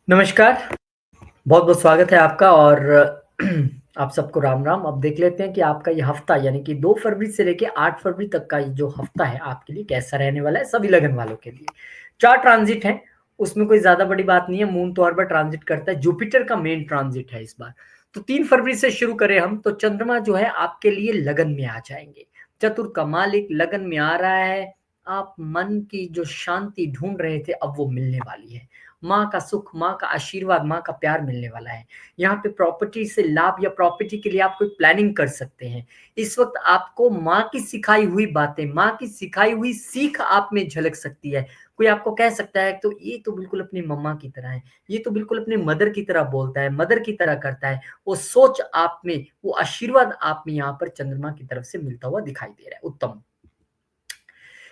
नमस्कार, बहुत-बहुत स्वागत है आपका और आप सबको राम-राम। अब देख लेते हैं कि आपका ये हफ़्ता यानी कि 2 फरवरी से लेके 8 फरवरी तक का ये जो हफ़्ता है आपके लिए कैसा रहने वाला है सभी लगन वालों के लिए। 4 ट्रांज़िट हैं, उसमें कोई ज़्यादा बड़ी बात नहीं है, मून तो हर बार ट्रांज़िट करता है, जुपिटर का मेन ट्रांज़िट है इस बार। तो 3 फरवरी से शुरू करें हम तो चंद्रमा जो है आपके लिए लगन में आ जाएँगे। चतुर का मालिक लगन में आ रहा है, आप मन की जो शांति ढूँढ रहे थे अब वो मिलने वाली है। माँ का सुख, माँ का आशीर्वाद, माँ का प्यार मिलने वाला है। यहाँ पे प्रॉपर्टी से लाभ या प्रॉपर्टी के लिए आप कोई प्लानिंग कर सकते हैं। इस वक़्त आपको माँ की सिखाई हुई बातें, माँ की सिखाई हुई सीख आप में झलक सकती है। कोई आपको कह सकता है तो ये तो बिल्कुल अपनी मम्मा की तरह है, ये तो बिल्कुल अपनी मदर की तरह बोलता है, मदर की तरह करता है। वो सोच आप में, वो आशीर्वाद आप में यहाँ पर चंद्रमा की तरफ से मिलता हुआ दिखाई दे रहा है। उत्तम।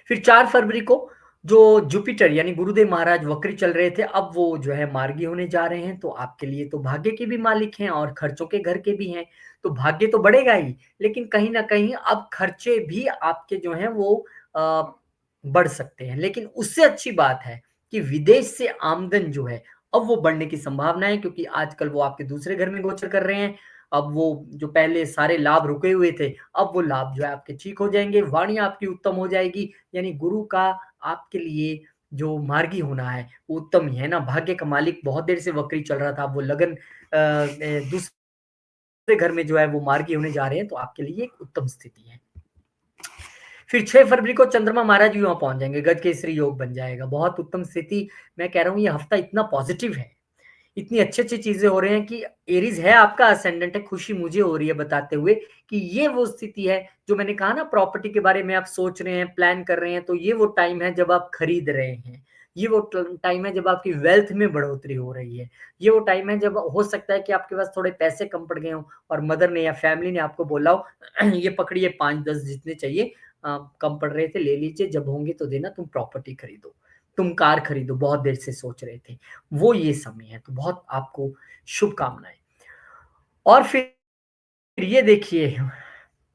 फिर 4 फरवरी को जो जुपिटर यानी गुरुदेव महाराज वक्री चल रहे थे, अब वो जो है मार्गी होने जा रहे हैं, तो आपके लिए तो भाग्य के भी मालिक हैं और खर्चों के घर के भी हैं। तो भाग्य तो बढ़ेगा ही, लेकिन कहीं न कहीं अब खर्चे भी आपके जो हैं वो अ, बढ़ सकते हैं। लेकिन उससे अच्छी बात है कि विदेश से आमदन जो है, अब वो बढ़ने की संभावना है क्योंकि आजकल वो आपके दूसरे घर में गोचर कर रहे हैं। अब वो जो पहले सारे लाभ रुके हुए थे, अब वो लाभ जो है आपके ठीक हो जाएँगे, वाणी आपकी उत्तम हो जाएगी, यानी गुरु का आपके लिए जो मार्गी होना है, वो उत्तम ही है ना। भाग्य का मालिक बहुत देर से वक्री चल रहा था, अब वो लगन दूसरे घर में जो है वो मार्गी होने जा रहे हैं, तो आपके लिए एक उत्तम स्थिति है। फिर 6 फरवरी को चंद्रमा महाराज भी वहाँ पहुँच जाएँगे, गजकेसरी योग बन जाएगा, बहुत उत्तम स्थिति। मैं कह रहा हूँ ये हफ्ता इतना पॉज़िटिव है, इतनी अच्छी-अच्छी चीज़ें हो रही हैं कि एरीज़ है आपका असेंडेंट है, खुशी मुझे हो रही है बताते हुए कि ये वो स्थिति है जो मैंने कहा ना प्रॉपर्टी के बारे में आप सोच रहे हैं, प्लान कर रहे हैं, तो ये वो टाइम है जब आप खरीद रहे हैं। ये वो टाइम है जब आपकी वेल्थ में बढ़ोतरी हो रही है। ये वो टाइम है जब हो सकता है कि आपके पास थोड़े पैसे कम पड़ गए हों और मदर ने या फैमिली ने आपको बोला हो ये पकड़िए 5-10 जितने चाहिए कम पड़ रहे थे ले लीजिए, जब होंगे तो देना, तुम प्रॉपर्टी खरीदो, तुम कार खरीदो, बहुत देर से सोच रहे थे। वो ये समय है, तो बहुत आपको शुभकामनाएँ। और फिर ये देखिए,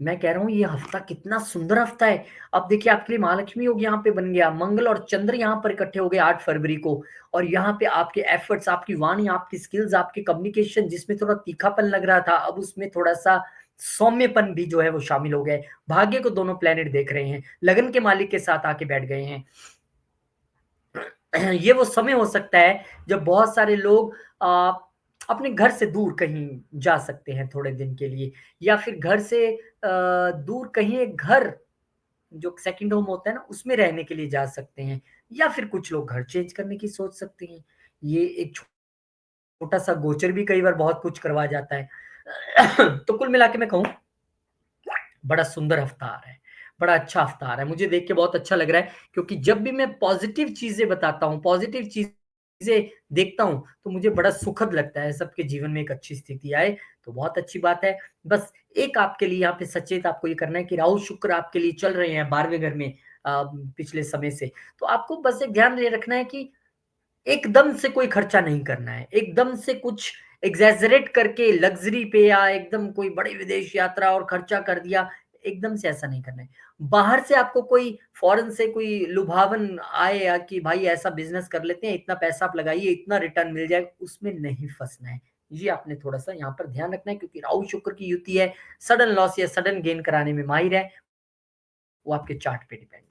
मैं कह रहा हूँ ये हफ्ता कितना सुंदर हफ्ता है। अब देखिए आपके लिए महालक्ष्मी योग यहाँ पे बन गया, मंगल और चंद्र यहाँ पर इकट्ठे हो गए 8 फरवरी को और यहाँ पे आपके एफर्ट्स, आपकी वाणी, आपकी स्किल्स, आपकी कम्युनिकेशन जिसमें थोड़ा तीखापन लग रहा था, अब उसमें थोड़ा-सा सौम्यपन भी जो है वो शामिल हो गए। भाग्य को दोनों प्लैनेट देख रहे हैं, लगन के मालिक के साथ आके बैठ गए हैं। ये वो समय हो सकता है जब बहुत सारे लोग अपने घर से दूर कहीं जा सकते हैं थोड़े दिन के लिए या फिर घर से दूर कहीं एक घर जो सेकंड होम होता है ना उसमें रहने के लिए जा सकते हैं या फिर कुछ लोग घर चेंज करने की सोच सकते हैं। ये एक छोटा सा गोचर भी कई बार बहुत कुछ करवा जाता है। तो कुल मिला के मैं कहूँ बड़ा सुंदर हफ्ता आ रहा है, बड़ा अच्छा हफ्ता आ रहा है। मुझे देख के बहुत अच्छा लग रहा है क्योंकि जब भी मैं पॉज़िटिव चीज़ें बताता हूँ, पॉज़िटिव चीज़ें देखता हूँ, तो मुझे बड़ा सुखद लगता है सबके जीवन में एक अच्छी स्थिति आए, तो बहुत अच्छी बात है। बस एक आपके लिए यहाँ पे सचेत आपको ये करना है कि राहु, शुक्र आपके लिए चल रहे हैं 12वें घर में पिछले समय से। तो आपको बस एक ध्यान ये रखना है कि एकदम से कोई खर्चा नहीं करना है, एकदम से कुछ एक्ज़ैजरेट करके लग्ज़री पे या एकदम कोई बड़ी विदेश यात्रा और खर्चा कर दिया, एकदम से ऐसा नहीं करना है। बाहर से आपको कोई फ़ॉरेन से कोई लुभावन आए या कि भाई ऐसा बिज़नेस कर लेते हैं, इतना पैसा आप लगाइए, इतना रिटर्न मिल जाएगा, उसमें नहीं फँसना है। ये आपने थोड़ा-सा यहाँ पर ध्यान रखना है क्योंकि राहु शुक्र की युति है, सडन लॉस या सडन गेन कराने में माहिर है, वो आपके चार्ट पे डिपेंड है।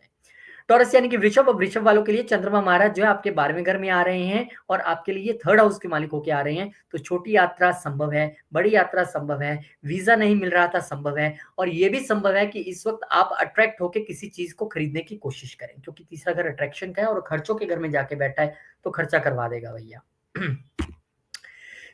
टॉरस यानी कि वृषभ और वृषभ वालों के लिए चंद्रमा महाराज जो है आपके 12वें घर में आ रहे हैं और आपके लिए थर्ड हाउस के मालिक होके आ रहे हैं। तो छोटी यात्रा संभव है, बड़ी यात्रा संभव है, वीज़ा नहीं मिल रहा था संभव है और ये भी संभव है कि इस वक़्त आप अट्रैक्ट होके किसी चीज़ को खरीदने की कोशिश करें क्योंकि तीसरा घर अट्रैक्शन का है और खर्चों के घर में जाके बैठा है, तो खर्चा करवा देगा भैया।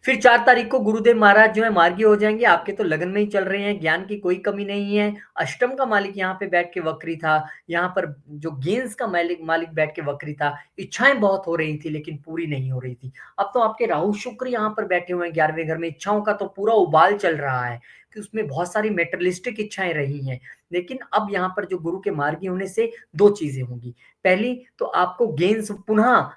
फिर 4 तारीख को गुरुदेव महाराज जो है मार्गी हो जाएँगे, आपके तो लगन में ही चल रहे हैं, ज्ञान की कोई कमी नहीं है। अष्टम का मालिक यहाँ पे बैठ के वक्री था, यहाँ पर जो गेंस का मालिक मालिक बैठ के वक्री था, इच्छाएँ बहुत हो रही थी लेकिन पूरी नहीं हो रही थी। अब तो आपके राहु शुक्र यहाँ पर बैठे हुए हैं 11वें घर में, इच्छाओं का तो पूरा उबाल चल रहा है, कि उसमें बहुत सारी मेटेरियलिस्टिक इच्छाएँ रही हैं। लेकिन अब यहाँ पर जो गुरु के मार्गी होने से 2 चीज़ें होंगी। पहली तो आपको गेन्स पुनः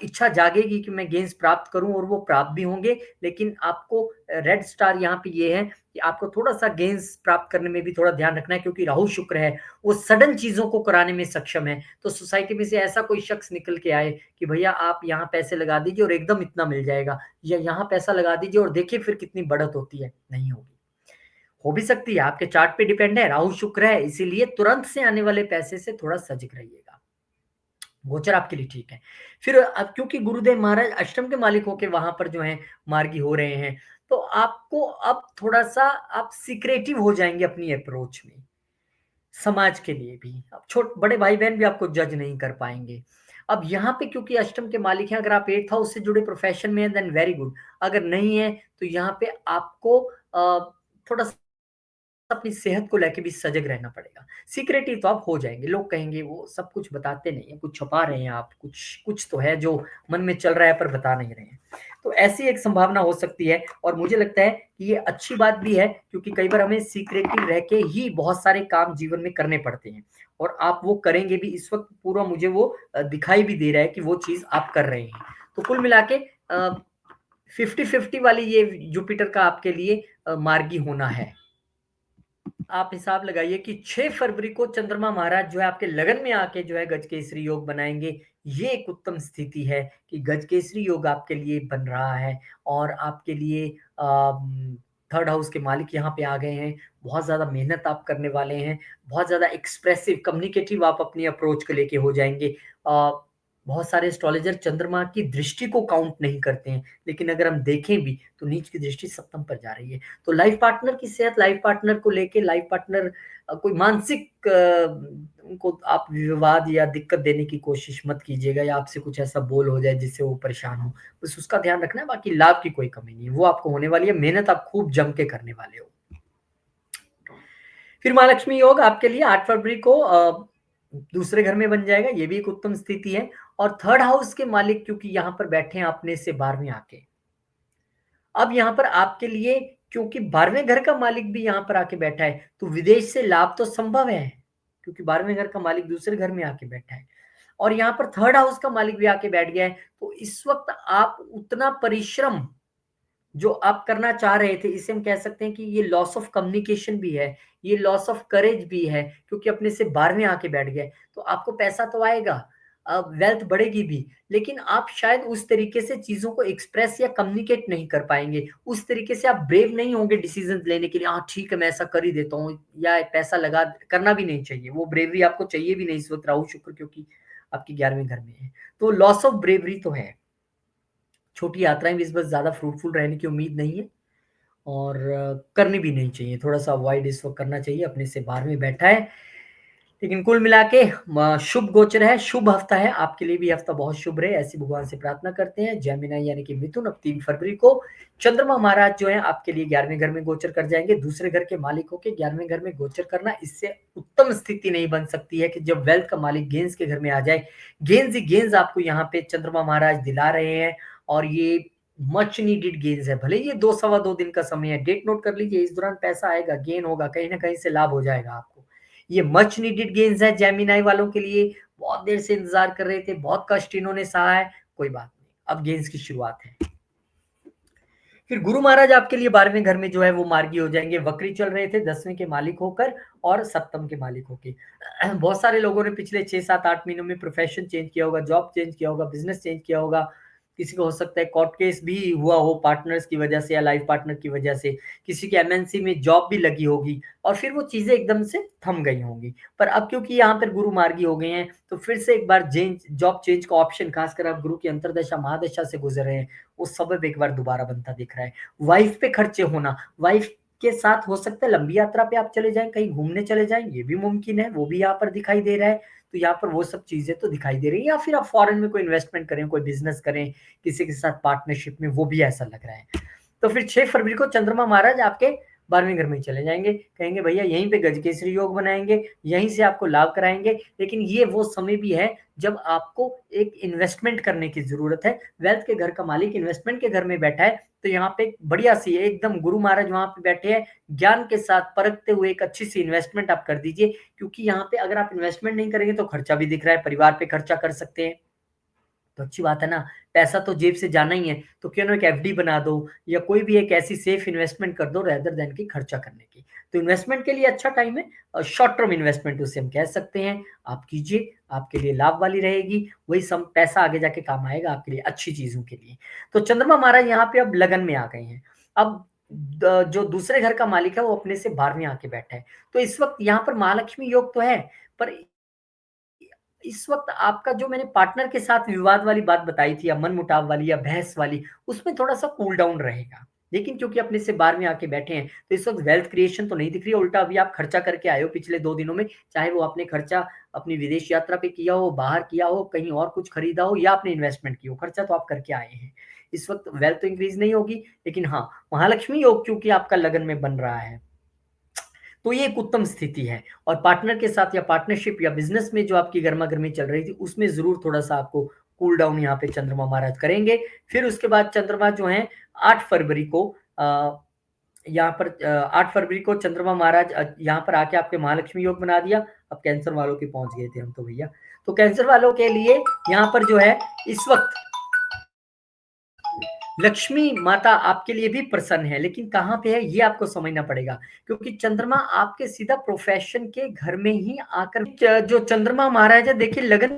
इच्छा जागेगी कि मैं गेन्स प्राप्त करूँ और वो प्राप्त भी होंगे, लेकिन आपको रेड स्टार यहाँ पे ये है कि आपको थोड़ा-सा गेन्स प्राप्त करने में भी थोड़ा ध्यान रखना है क्योंकि राहु शुक्र है, वो सडन चीज़ों को कराने में सक्षम है। तो सोसाइटी में से ऐसा कोई शख्स निकल के आए कि भैया आप यहाँ पैसे लगा दीजिए और एकदम इतना मिल जाएगा या यहाँ पैसा लगा दीजिए और देखिए फिर कितनी बढ़त होती है, नहीं होगी। हो भी सकती है, आपके चार्ट पे डिपेंड है, राहु शुक्र है, इसीलिए तुरंत से आने वाले पैसे से थोड़ा सजग रहिएगा। गोचर आपके लिए ठीक है। फिर अब क्योंकि गुरुदेव महाराज अष्टम के मालिक होके वहाँ पर जो हैं मार्गी हो रहे हैं, तो आपको अब थोड़ा-सा आप सीक्रेटिव हो जाएँगे अपनी अप्रोच में, समाज के लिए भी। अब बड़े भाई-बहन भी आपको जज नहीं कर पाएँगे। अब यहाँ पे क्योंकि अष्टम के मालिक हैं, अगर आप 8th हाउस से जुड़े प्रोफ़ेशन में हैं देन वेरी गुड। अगर नहीं है, तो यहाँ पे आपको थोड़ा-सा अपनी सेहत को लेके भी सजग रहना पड़ेगा। सीक्रेटिव तो आप हो जाएँगे, लोग कहेंगे वो सब कुछ बताते नहीं हैं, कुछ छुपा रहे हैं आप, कुछ कुछ तो है जो मन में चल रहा है पर बता नहीं रहे हैं। तो ऐसी एक संभावना हो सकती है और मुझे लगता है कि ये अच्छी बात भी है क्योंकि कई बार हमें सीक्रेटिव रह के ही बहुत सारे काम जीवन में करने पड़ते हैं और आप वो करेंगे भी इस वक़्त पूरा मुझे वो दिखाई भी दे रहा है कि वो चीज़ आप कर रहे हैं। तो कुल मिला के 50-50 वाली ये जुपिटर का आपके लिए मार्गी होना है। आप हिसाब लगाइए कि 6 फरवरी को चंद्रमा महाराज जो है आपके लगन में आके जो है गजकेसरी योग बनाएँगे। ये एक उत्तम स्थिति है कि गजकेसरी योग आपके लिए बन रहा है और आपके लिए 3rd हाउस के मालिक यहाँ पे आ गए हैं। बहुत ज़्यादा मेहनत आप करने वाले हैं, बहुत ज़्यादा एक्सप्रेसिव, कम्युनिकेटिव आप अपनी अप्रोच को लेके हो जाएँगे। बहुत सारे एस्ट्रोलॉजर चंद्रमा की दृष्टि को काउंट नहीं करते हैं, लेकिन अगर हम देखें भी तो नीच की दृष्टि सप्तम पर जा रही है। तो लाइफ पार्टनर की सेहत, लाइफ पार्टनर को लेके लाइफ पार्टनर कोई मानसिक उनको आप विवाद या दिक्कत देने की कोशिश मत कीजिएगा या आपसे कुछ ऐसा बोल हो जाए जिससे वो परेशान हो। बस उसका ध्यान रखना है, बाकी लाभ की कोई कमी नहीं है। वो आपको होने वाली है, मेहनत आप खूब जम के करने वाले हो। फिर महालक्ष्मी योग आपके लिए 8 फरवरी को दूसरे घर में बन जाएगा, ये भी एक उत्तम स्थिति है और 3rd हाउस के मालिक क्योंकि यहाँ पर बैठे हैं अपने से 12वें आके। अब यहाँ पर आपके लिए क्योंकि 12वें घर का मालिक भी यहाँ पर आके बैठा है, तो विदेश से लाभ तो संभव है, क्योंकि 12वें घर का मालिक दूसरे घर में आके बैठा है और यहाँ पर 3rd हाउस का मालिक भी आके बैठ गया है, तो इस वक़्त आप उतना परिश्रम जो आप करना चाह रहे थे, इसे हम कह सकते हैं कि ये लॉस ऑफ कम्युनिकेशन भी है, ये लॉस ऑफ करेज भी है, क्योंकि अपने से 12वें आके बैठ गए। तो आपको पैसा तो आएगा, वेल्थ बढ़ेगी भी, लेकिन आप शायद उस तरीके से चीज़ों को एक्सप्रेस या कम्युनिकेट नहीं कर पाएँगे। उस तरीके से आप ब्रेव नहीं होंगे डिसीज़न्स लेने के लिए, हाँ, ठीक है, मैं ऐसा कर ही देता हूँ या पैसा लगा करना भी नहीं चाहिए। वो ब्रेवरी आपको चाहिए भी नहीं इस वक़्त राहु शुक्र क्योंकि आपके 11वें घर में है। तो लॉस ऑफ ब्रेवरी तो है। छोटी यात्राएँ भी इस बार ज़्यादा फ्रूटफुल रहने की उम्मीद नहीं है और करनी भी नहीं चाहिए, थोड़ा-सा अवॉइड इस वक़्त करना चाहिए, अपने से 12वें बैठा है। लेकिन कुल मिला के शुभ गोचर है, शुभ हफ्ता है, आपके लिए भी हफ्ता बहुत शुभ रहे, ऐसी भगवान से प्रार्थना करते हैं। जेमिनी यानी कि मिथुन अब 3 फरवरी को चंद्रमा महाराज जो हैं आपके लिए 11वें घर में गोचर कर जाएँगे, दूसरे घर के मालिक होके 11वें घर में गोचर करना इससे उत्तम स्थिति नहीं बन सकती है कि जब वेल्थ का मालिक गेंस के घर में आ जाए, गेंस ही गेंस आपको यहाँ पे चंद्रमा महाराज दिला रहे हैं और ये मच नीडेड गेन्स है। भले ही ये 2 सवा 2 दिन का समय है, डेट नोट कर लीजिए, इस दौरान पैसा आएगा, गेन होगा, कहीं न कहीं से लाभ हो जाएगा आपको। ये मच नीडेड गेन्स है जेमिनी वालों के लिए, बहुत देर से इंतज़ार कर रहे थे, बहुत कष्ट इन्होंने सहा है, कोई बात नहीं, अब गेन्स की शुरुआत है। फिर गुरु महाराज आपके लिए 12वें घर में जो है वो मार्गी हो जाएँगे, वक्री चल रहे थे 10वें के मालिक होकर और सप्तम के मालिक होके। बहुत सारे लोगों ने पिछले 6, 7, 8 महीनों में प्रोफ़ेशन चेंज किया होगा, जॉब चेंज किया होगा, बिज़नेस चेंज किया होगा। किसी को हो सकता है कोर्ट केस भी हुआ हो पार्टनर्स की वजह से या लाइफ पार्टनर की वजह से। किसी की एमएनसी में जॉब भी लगी होगी और फिर वो चीज़ें एकदम से थम गई होंगी। पर अब क्योंकि यहाँ पर गुरु मार्गी हो गए हैं, तो फिर से एक बार जॉब चेंज का ऑप्शन खासकर आप गुरु की अंतर्दशा, महादशा से गुज़र रहे हैं, वो सबब एक बार दोबारा बनता दिख रहा है। वाइफ पे खर्चे होना, वाइफ के साथ हो सकता है लंबी यात्रा पे आप चले जाएँ, कहीं घूमने चले जाएँ, ये भी मुमकिन है, वो भी यहाँ पर दिखाई दे रहा है। तो यहाँ पर वो सब चीज़ें तो दिखाई दे रही हैं या फिर आप फॉरेन में कोई इन्वेस्टमेंट करें, कोई बिज़नेस करें, किसी के साथ पार्टनरशिप में, वो भी ऐसा लग रहा है। तो फिर 6 फरवरी को चंद्रमा महाराज आपके 12वें घर में ही चले जाएँगे, कहेंगे भैया यहीं पे गजकेसरी योग बनाएँगे, यहीं से आपको लाभ कराएँगे। लेकिन ये वो समय भी है जब आपको एक इन्वेस्टमेंट करने की ज़रूरत है। वेल्थ के घर का मालिक इन्वेस्टमेंट के घर में बैठा है, तो यहाँ पे एक बढ़िया-सी एकदम गुरु महाराज वहाँ पे बैठे हैं, ज्ञान के साथ परखते हुए एक अच्छी-सी इन्वेस्टमेंट आप कर दीजिए, क्योंकि यहाँ पे अगर आप इन्वेस्टमेंट नहीं करेंगे तो खर्चा भी दिख रहा है, परिवार पे खर्चा कर सकते हैं। तो अच्छी बात है ना, पैसा तो जेब से जाना ही है, तो क्यों ना एक एफडी बना दो या कोई भी एक ऐसी सेफ इन्वेस्टमेंट कर दो रेदर देन कि खर्चा करने की। तो इन्वेस्टमेंट के लिए अच्छा टाइम है शॉर्ट टर्म इन्वेस्टमेंट उसे हम कह सकते हैं। आप कीजिए, आपके लिए लाभ वाली रहेगी, वही सम पैसा आगे जाके काम आएगा आपके लिए अच्छी चीज़ों के लिए। तो चंद्रमा महाराज यहाँ पे अब लगन में आ गए हैं। अब द जो दूसरे घर का मालिक है वो अपने से 12वें आके बैठा है। तो इस वक़्त यहाँ पर महालक्ष्मी योग तो है, पर इस वक़्त आपका जो मैंने पार्टनर के साथ विवाद वाली बात बताई थी या मनमुटाव वाली या बहस वाली, उसमें थोड़ा-सा कूल डाउन रहेगा। लेकिन क्योंकि अपने से 12वें आके बैठे हैं, तो इस वक़्त वेल्थ क्रिएशन तो नहीं दिख रही है, उल्टा अभी आप खर्चा करके आए हो पिछले 2 दिनों में, चाहे वो आपने खर्चा अपनी विदेश यात्रा पे किया हो, बाहर किया हो, कहीं और कुछ खरीदा हो या आपने इन्वेस्टमेंट की हो, खर्चा तो आप करके आए हैं। इस वक़्त वेल्थ तो इंक्रीज़ नहीं होगी, लेकिन हाँ, महालक्ष्मी योग क्योंकि आपका लगन में बन रहा है, तो ये एक उत्तम स्थिति है और पार्टनर के साथ या पार्टनरशिप या बिज़नेस में जो आपकी गरमा-गरमी चल रही थी, उसमें ज़रूर थोड़ा-सा आपको कूल डाउन यहाँ पे चंद्रमा महाराज करेंगे। फिर उसके बाद चंद्रमा जो हैं 8 फरवरी को अ, यहाँ पर 8 फरवरी को चंद्रमा महाराज यहाँ पर आके आपके महालक्ष्मी योग बना दिया। अब कैंसर वालों के पहुँच गए थे हम तो भैया। तो कैंसर वालों के लिए यहाँ पर जो है इस वक़्त लक्ष्मी माता आपके लिए भी प्रसन्न है, लेकिन कहाँ पे है ये आपको समझना पड़ेगा, क्योंकि चंद्रमा आपके सीधा प्रोफेशन के घर में ही आकर जो चंद्रमा महाराज है देखिए लगन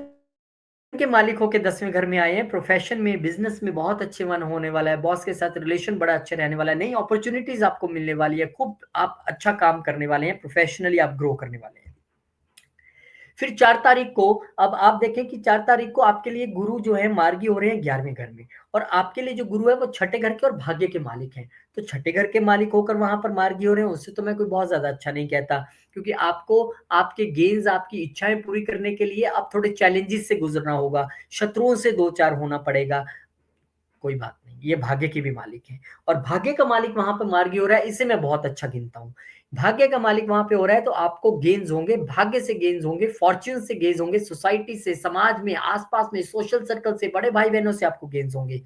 के मालिक होके 10वें घर में आए हैं, प्रोफेशन में, बिज़नेस में बहुत अच्छे मन होने वाला है, बॉस के साथ रिलेशन बड़ा अच्छा रहने वाला है, नई अपॉर्च्युनिटीज़ आपको मिलने वाली है, खूब आप अच्छा काम करने वाले हैं, प्रोफेशनली आप ग्रो करने वाले हैं। फिर 4 तारीख को अब आप देखें कि 4 तारीख को आपके लिए गुरु जो है मार्गी हो रहे हैं 11वें घर में और आपके लिए जो गुरु है वो छठे घर के और भाग्य के मालिक हैं। तो छठे घर के मालिक होकर वहाँ पर मार्गी हो रहे हैं उससे तो मैं कोई बहुत ज़्यादा अच्छा नहीं कहता क्योंकि आपको आपके गेन्स आपकी इच्छाएँ पूरी करने के लिए अब थोड़े चैलेंजेस से गुज़रना होगा, शत्रुओं से 2-4 होना पड़ेगा। कोई बात नहीं, ये भाग्य के भी मालिक हैं और भाग्य का मालिक वहाँ पे मार्गी हो रहा है, इसे मैं बहुत अच्छा गिनता हूँ। भाग्य का मालिक वहाँ पे हो रहा है तो आपको गेन्स होंगे, भाग्य से गेन्स होंगे, फॉर्च्यून से गेन्स होंगे, सोसाइटी से, समाज में, आस-पास में, सोशल सर्कल से, बड़े भाई-बहनों से आपको गेन्स होंगे।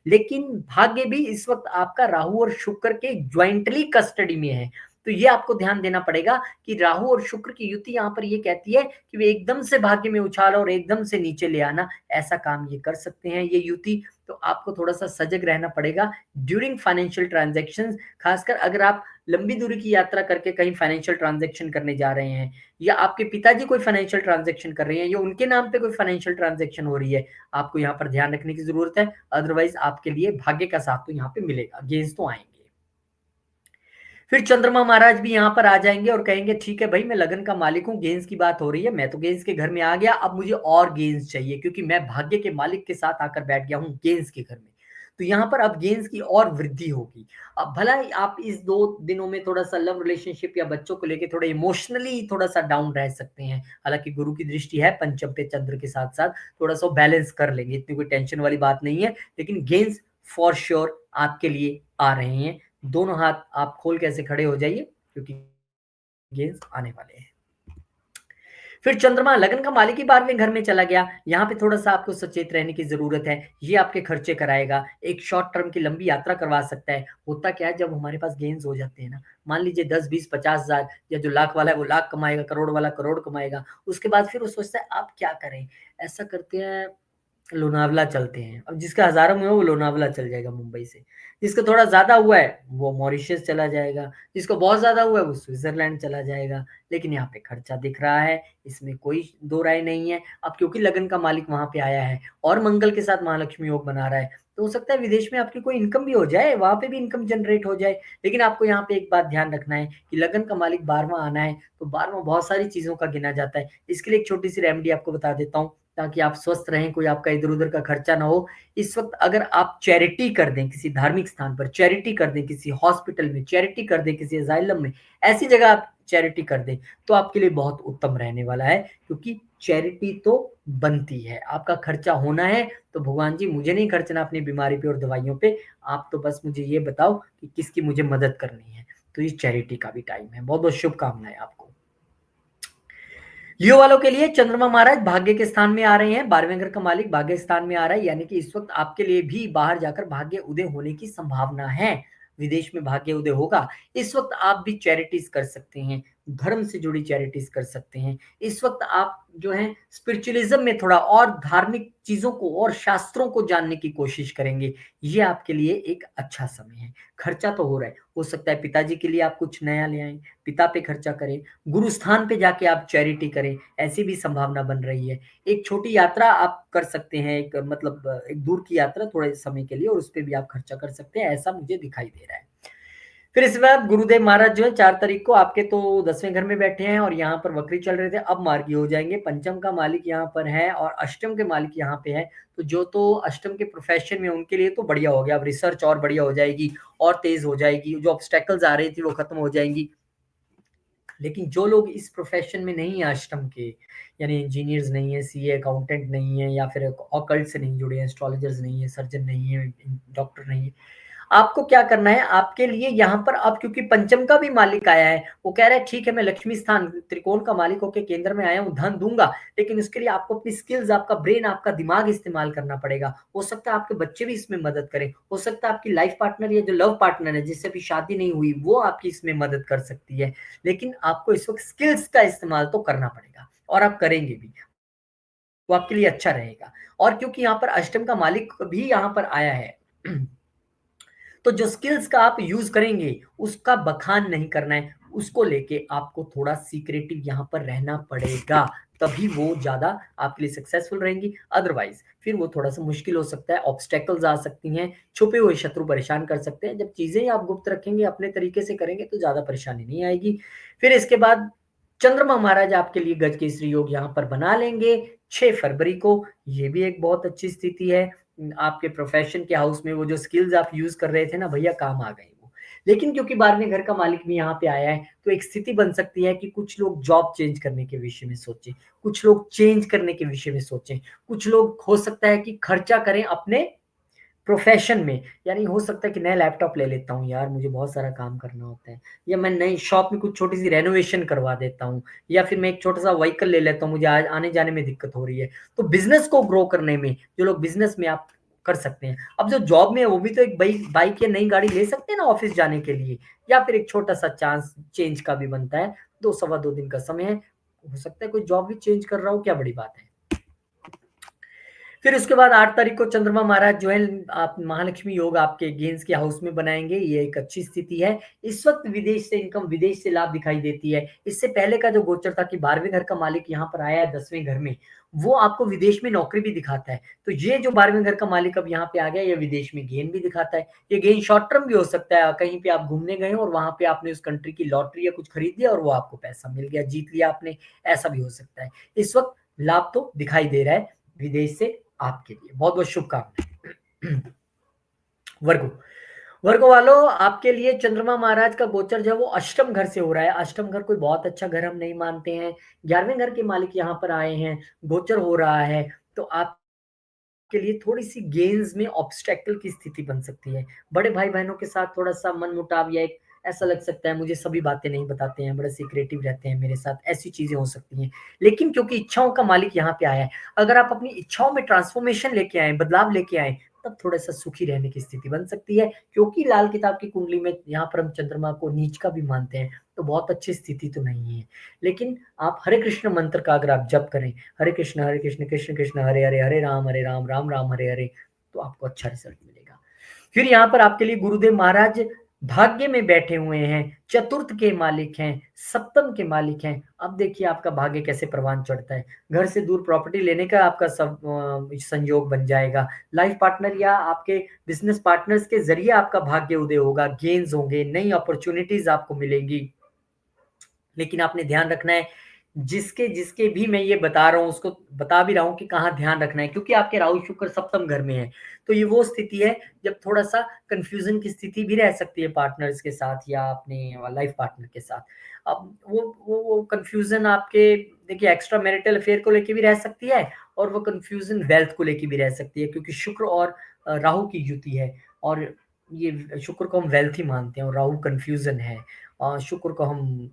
लेकिन भाग्य भी इस वक़्त आपका राहु और शुक्र के जॉइंटली कस्टडी में है। तो ये आपको ध्यान देना पड़ेगा कि राहु और शुक्र की युति यहाँ पर ये कहती है कि वे एकदम से भाग्य में उछाल और एकदम से नीचे ले आना, ऐसा काम ये कर सकते हैं ये युति। तो आपको थोड़ा-सा सजग रहना पड़ेगा ड्यूरिंग फाइनेंशियल ट्रांज़ैक्शंस ख़ासकर अगर आप लंबी दूरी की यात्रा करके कहीं फाइनेंशियल ट्रांज़ैक्शन करने जा रहे हैं या आपके पिताजी कोई फाइनेंशियल ट्रांज़ैक्शन कर रहे हैं या उनके नाम पे कोई फाइनेंशियल ट्रांज़ैक्शन हो रही है, आपको यहाँ पर ध्यान रखने की ज़रूरत है। अदरवाइज़ आपके लिए भाग्य का साथ तो यहाँ पे मिलेगा, गेन्स तो आएँगे। फिर चंद्रमा महाराज भी यहाँ पर आ जाएँगे और कहेंगे ठीक है भाई मैं लगन का मालिक हूँ, गेंस की बात हो रही है, मैं तो गेंस के घर में आ गया, अब मुझे और गेंस चाहिए क्योंकि मैं भाग्य के मालिक के साथ आकर बैठ गया हूँ गेंस के घर में। तो यहाँ पर अब गेंस की और वृद्धि होगी। अब भला ही आप इस 2 दिनों में थोड़ा-सा लव रिलेशनशिप या बच्चों को लेके थोड़ा इमोशनली थोड़ा-सा डाउन रह सकते हैं। हालाँकि गुरु की दृष्टि है पंचम पे चंद्र के साथ-साथ, थोड़ा-सा बैलेंस कर लेंगे, इतनी कोई टेंशन वाली बात नहीं है। लेकिन गेंस फॉर श्योर आपके लिए आ रहे हैं। दोनों हाथ आप खोल के ऐसे खड़े हो जाइए क्योंकि गेंस आने वाले हैं। फिर चंद्रमा लगन का मालिक ही 12वें घर में चला गया। यहाँ पे थोड़ा-सा आपको सचेत रहने की ज़रूरत है। ये आपके खर्चे कराएगा, एक शॉर्ट टर्म की लंबी यात्रा करवा सकता है। होता क्या है जब हमारे पास गेन्स हो जाते हैं ना, मान लीजिए 10, 20, 50 हज़ार या जो लाख वाला है वो लाख कमाएगा, करोड़ वाला करोड़ कमाएगा। उसके बाद फिर वो सोचता है अब क्या करें? ऐसा करते हैं लोनावला चलते हैं। अब जिसका हज़ारों में है वो लोनावला चल जाएगा मुंबई से। जिसका थोड़ा ज़्यादा हुआ है वो मॉरिशस चला जाएगा, जिसको बहुत ज़्यादा हुआ है वो स्विट्ज़रलैंड चला जाएगा। लेकिन यहाँ पे खर्चा दिख रहा है, इसमें कोई दो राय नहीं है। अब क्योंकि लगन का मालिक वहाँ पे आया है और मंगल के साथ महालक्ष्मी योग बना रहा है, तो हो सकता है विदेश में आपकी कोई इनकम भी हो जाए, वहाँ पे भी इनकम जनरेट हो जाए। लेकिन आपको यहाँ पे एक बात ध्यान रखना है कि लगन का मालिक 12वाँ आना है, तो 12वाँ बहुत सारी चीज़ों का गिना जाता है। इसके लिए एक छोटी-सी रेमेडी आपको बता देता हूँ। ताकि आप स्वस्थ रहें, कोई आपका इधर-उधर का खर्चा ना हो। इस वक़्त अगर आप चैरिटी कर दें किसी धार्मिक स्थान पर, चैरिटी कर दें किसी हॉस्पिटल में, चैरिटी कर दें किसी असाइलम में, ऐसी जगह आप चैरिटी कर दें, तो आपके लिए बहुत उत्तम रहने वाला है क्योंकि चैरिटी तो बनती है। आपका खर्चा होना है, तो भगवान जी मुझे नहीं खर्चना अपनी बीमारी पे और दवाइयों पे, आप तो बस मुझे ये बताओ कि किसकी मुझे मदद करनी है। तो ये चैरिटी का भी टाइम है। बहुत-बहुत शुभकामनाएँ आपको। लियो वालों के लिए चंद्रमा महाराज भाग्य के स्थान में आ रहे हैं, 12वें घर का मालिक भाग्य स्थान में आ रहा है, यानी कि इस वक़्त आपके लिए भी बाहर जाकर भाग्य उदय होने की संभावना है। विदेश में भाग्य उदय होगा। इस वक़्त आप भी चैरिटीज़ कर सकते हैं, धर्म से जुड़ी चैरिटीज़ कर सकते हैं। इस वक़्त आप जो है स्पिरिचुअलिज़्म में थोड़ा और धार्मिक चीज़ों को और शास्त्रों को जानने की कोशिश करेंगे। ये आपके लिए एक अच्छा समय है। खर्चा तो हो रहा है, हो सकता है पिताजी के लिए आप कुछ नया ले आएँ, पिता पे खर्चा करें, गुरु स्थान पे जाके आप चैरिटी करें, ऐसी भी संभावना बन रही है। एक छोटी यात्रा आप कर सकते हैं, एक मतलब एक दूर की यात्रा थोड़े समय के लिए और उसपे भी आप खर्चा कर सकते हैं, ऐसा मुझे दिखाई दे रहा है। फिर इसके बाद गुरुदेव महाराज जो है 4 तारीख को आपके तो 10वें घर में बैठे हैं और यहाँ पर वक्री चल रहे थे, अब मार्गी हो जाएँगे। पंचम का मालिक यहाँ पर है और अष्टम के मालिक यहाँ पे है, तो जो तो अष्टम के प्रोफ़ेशन में उनके लिए तो बढ़िया हो गया, अब रिसर्च और बढ़िया हो जाएगी और तेज़ हो जाएगी, जो ऑब्स्टैकल्स आ रही थी वो खत्म हो जाएँगी। लेकिन जो लोग इस प्रोफ़ेशन में नहीं है अष्टम के, यानी इंजीनियर्स नहीं है, सीए, अकाउंटेंट नहीं है या फिर ऑकल्ट से नहीं जुड़े हैं, एस्ट्रोलॉजर्स नहीं है, सर्जन नहीं है, डॉक्टर नहीं है, आपको क्या करना है, आपके लिए यहाँ पर अब क्योंकि पंचम का भी मालिक आया है, वो कह रहा है ठीक है मैं लक्ष्मी स्थान त्रिकोण का मालिक होके केंद्र में आया हूँ, धन दूँगा, लेकिन उसके लिए आपको अपनी स्किल्स, आपका ब्रेन, आपका दिमाग इस्तेमाल करना पड़ेगा। हो सकता है आपके बच्चे भी इसमें मदद करें, हो सकता है आपकी लाइफ पार्टनर या जो लव पार्टनर है जिससे अभी शादी नहीं हुई, वो आपकी इसमें मदद कर सकती है। लेकिन आपको इस वक़्त स्किल्स का इस्तेमाल तो करना पड़ेगा और आप करेंगे भी। वो आपके लिए अच्छा रहेगा और क्योंकि यहाँ पर अष्टम का मालिक भी यहाँ पर आया है तो जो स्किल्स का आप यूज़ करेंगे, उसका बखान नहीं करना है, उसको लेके आपको थोड़ा सीक्रेटिव यहाँ पर रहना पड़ेगा, तभी वो ज़्यादा आपके लिए सक्सेसफुल रहेंगी, अदरवाइज़ फिर वो थोड़ा-सा मुश्किल हो सकता है, ऑब्स्टैकल्स आ सकती हैं, छुपे हुए शत्रु परेशान कर सकते हैं, जब चीज़ें आप गुप्त रखेंगे, अपने तरीके से करेंगे तो ज़्यादा परेशानी नहीं आएगी। फिर इसके बाद चंद्रमा महाराज आपके लिए गजकेसरी योग यहाँ पर बना लेंगे 6 फरवरी को, ये भी एक बहुत अच्छी स्थिति है। आपके प्रोफ़ेशन के हाउस में वो जो स्किल्स आप यूज़ कर रहे थे ना भैया काम आ गए वो। लेकिन क्योंकि 12वें घर का मालिक भी यहाँ पे आया है, तो एक स्थिति बन सकती है कि कुछ लोग जॉब चेंज करने के विषय में सोचें, कुछ लोग चेंज करने के विषय में सोचें, कुछ लोग हो सकता है कि खर्चा करें अपने प्रोफ़ेशन में, यानी हो सकता है कि नया लैपटॉप ले लेता हूँ यार, मुझे बहुत सारा काम करना होता है या मैं नई शॉप में कुछ छोटी-सी रेनोवेशन करवा देता हूँ या फिर मैं एक छोटा-सा व्हीकल ले लेता हूँ, मुझे आ आने-जाने में दिक्कत हो रही है। तो बिज़नेस को ग्रो करने में जो लोग बिज़नेस में आप कर सकते हैं। अब जो जॉब में है वो भी तो एक बाइक या नई गाड़ी ले सकते हैं ना ऑफ़िस जाने के लिए या फिर एक छोटा-सा चांस चेंज का भी बनता है। 2 सवा 2 दिन का समय है, हो सकता है कोई जॉब भी चेंज कर रहा हो, क्या बड़ी बात है। फिर उसके बाद 8 तारीख को चंद्रमा महाराज जो है आप महालक्ष्मी योग आपके गेंस के हाउस में बनाएँगे, ये एक अच्छी स्थिति है। इस वक़्त विदेश से इनकम, विदेश से लाभ दिखाई देती है। इससे पहले का जो गोचर था कि 12वें घर का मालिक यहाँ पर आया है 10वें घर में, वो आपको विदेश में नौकरी भी दिखाता है। तो ये जो 12वें घर का मालिक अब यहाँ पे आ गया, ये विदेश में गेन भी दिखाता है। ये गेन शॉर्ट टर्म भी हो सकता है, कहीं पे आप घूमने गए हो और वहाँ पे आपने उस कंट्री की लॉटरी या कुछ खरीद लिया और वो आपको पैसा मिल गया, जीत लिया आपने, ऐसा भी हो सकता है। इस वक़्त लाभ तो दिखाई दे रहा है विदेश से आपके लिए। बहुत-बहुत शुभकामनाएँ। वर्गो, वर्गो वालों आपके लिए चंद्रमा महाराज का गोचर जो है वो अष्टम घर से हो रहा है। अष्टम घर कोई बहुत अच्छा घर हम नहीं मानते हैं। 11वें घर के मालिक यहाँ पर आए हैं, गोचर हो रहा है, तो आपके लिए थोड़ी-सी गेन्स में ऑब्स्टैकल की स्थिति बन सकती है। बड़े भाई-बहनों के साथ थोड़ा-सा मनमुटाव या एक ऐसा लग सकता है मुझे सभी बातें नहीं बताते हैं, बड़े सीक्रेटिव रहते हैं मेरे साथ, ऐसी चीज़ें हो सकती हैं। लेकिन क्योंकि इच्छाओं का मालिक यहाँ पे आया है, अगर आप अपनी इच्छाओं में ट्रांसफॉर्मेशन लेके आएँ, बदलाव लेके आएँ, तब थोड़ा-सा सुखी रहने की स्थिति बन सकती है। क्योंकि लाल किताब की कुंडली में यहाँ पर हम चंद्रमा को नीच का भी मानते हैं, तो बहुत अच्छी स्थिति तो नहीं है। लेकिन आप हरे कृष्ण मंत्र का अगर आप जप करें, हरे कृष्ण, कृष्ण कृष्ण, हरे हरे, हरे राम, राम राम, हरे हरे, तो आपको अच्छा रिज़ल्ट मिलेगा। फिर यहाँ पर आपके लिए गुरुदेव महाराज भाग्य में बैठे हुए हैं, चतुर्थ के मालिक हैं, सप्तम के मालिक हैं। अब देखिए आपका भाग्य कैसे परवान चढ़ता है। घर से दूर प्रॉपर्टी लेने का आपका संयोग बन जाएगा। लाइफ पार्टनर या आपके बिज़नेस पार्टनर्स के ज़रिए आपका भाग्य उदय होगा, गेन्स होंगे, नई अपॉर्च्युनिटीज़ आपको मिलेंगी। लेकिन आपने ध्यान रखना है जिसके भी मैं ये बता रहा हूँ उसको बता भी रहा हूँ कि कहाँ ध्यान रखना है क्योंकि आपके राहु शुक्र सप्तम घर में है। तो ये वो स्थिति है जब थोड़ा-सा कन्फ्यूज़न की स्थिति भी रह सकती है पार्टनर्स के साथ या अपने लाइफ पार्टनर के साथ। अब वो कन्फ्यूज़न आपके देखिए एक्स्ट्रा मैरिटल अफेयर को लेके भी रह सकती है और वो कन्फ्यूज़न वेल्थ को लेके भी रह सकती है क्योंकि शुक्र और राहु की युति है और ये शुक्र को हम वेल्थ ही मानते हैं और राहु कन्फ्यूज़न है। शुक्र को हम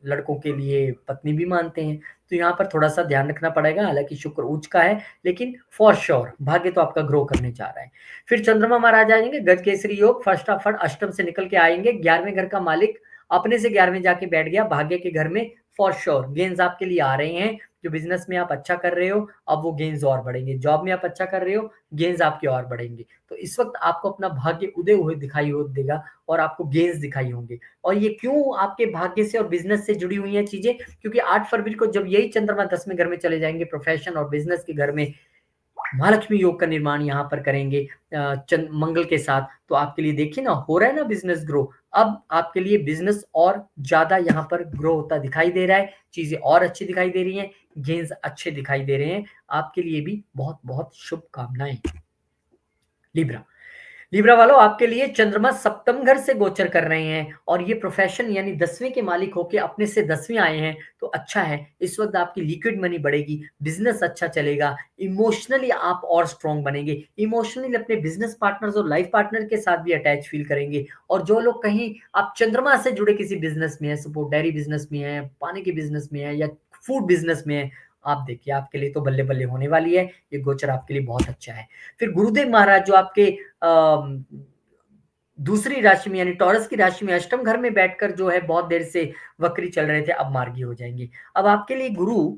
लड़कों के लिए पत्नी भी मानते हैं, तो यहाँ पर थोड़ा-सा ध्यान रखना पड़ेगा। हालाँकि शुक्र उच्च का है, लेकिन फॉर श्योर भाग्य तो आपका ग्रो करने जा रहा है। फिर चंद्रमा महाराज आएँगे, गजकेसरी योग फटाफट अष्टम से निकल के आएँगे। 11वें घर का मालिक अपने से 11वें जाके बैठ गया, भाग्य के घर में फॉर श्योर गेन्स आपके लिए आ रहे हैं। जो बिज़नेस में आप अच्छा कर रहे हो, अब वो गेन्स और बढ़ेंगे। जॉब में आप अच्छा कर रहे हो, गेन्स आपके और बढ़ेंगे। तो इस वक़्त आपको अपना भाग्य उदय हुए दिखाई हो देगा और आपको गेन्स दिखाई होंगे। और ये क्यों आपके भाग्य से और बिज़नेस से जुड़ी हुई हैं चीज़ें? क्योंकि 8 फरवरी को जब यही चंद्रमा 10वें घर में चले जाएँगे, प्रोफ़ेशन और बिज़नेस के घर में महालक्ष्मी योग का निर्माण यहाँ पर करेंगे मंगल के साथ। तो आपके लिए देखिए ना, हो रहा है ना बिज़नेस ग्रो। अब आपके लिए बिज़नेस और ज़्यादा यहाँ पर ग्रो होता दिखाई दे रहा है, चीज़ें और अच्छी दिखाई दे रही हैं, गेन्स अच्छे दिखाई दे रहे हैं। आपके लिए भी बहुत-बहुत शुभकामनाएँ। लिब्रा। लिब्रा वालों, आपके लिए चंद्रमा सप्तम घर से गोचर कर रहे हैं और ये प्रोफेशन यानी 10वें के मालिक होके अपने से 10वें आए हैं, तो अच्छा है। इस वक्त आपकी लिक्विड मनी बढ़ेगी, बिजनेस अच्छा चलेगा, इमोशनली आप और स्ट्रांग बनेंगे, इमोशनली अपने बिजनेस पार्टनर्स और लाइफ पार्टनर के साथ भी अटैच फील करेंगे। और जो लोग कहीं आप चंद्रमा से जुड़े किसी बिजनेस में है, सपोज डेयरी बिजनेस में है, पानी के बिजनेस में है या फूड बिजनेस में है, आप देखिए आपके लिए तो बल्ले बल्ले होने वाली है। ये गोचर आपके लिए बहुत अच्छा है। फिर गुरुदेव महाराज जो आपके अ, दूसरी राशि में यानी टॉरस की राशि में अष्टम घर में बैठकर जो है बहुत देर से वक्री चल रहे थे, अब मार्गी हो जाएंगे। अब आपके लिए गुरु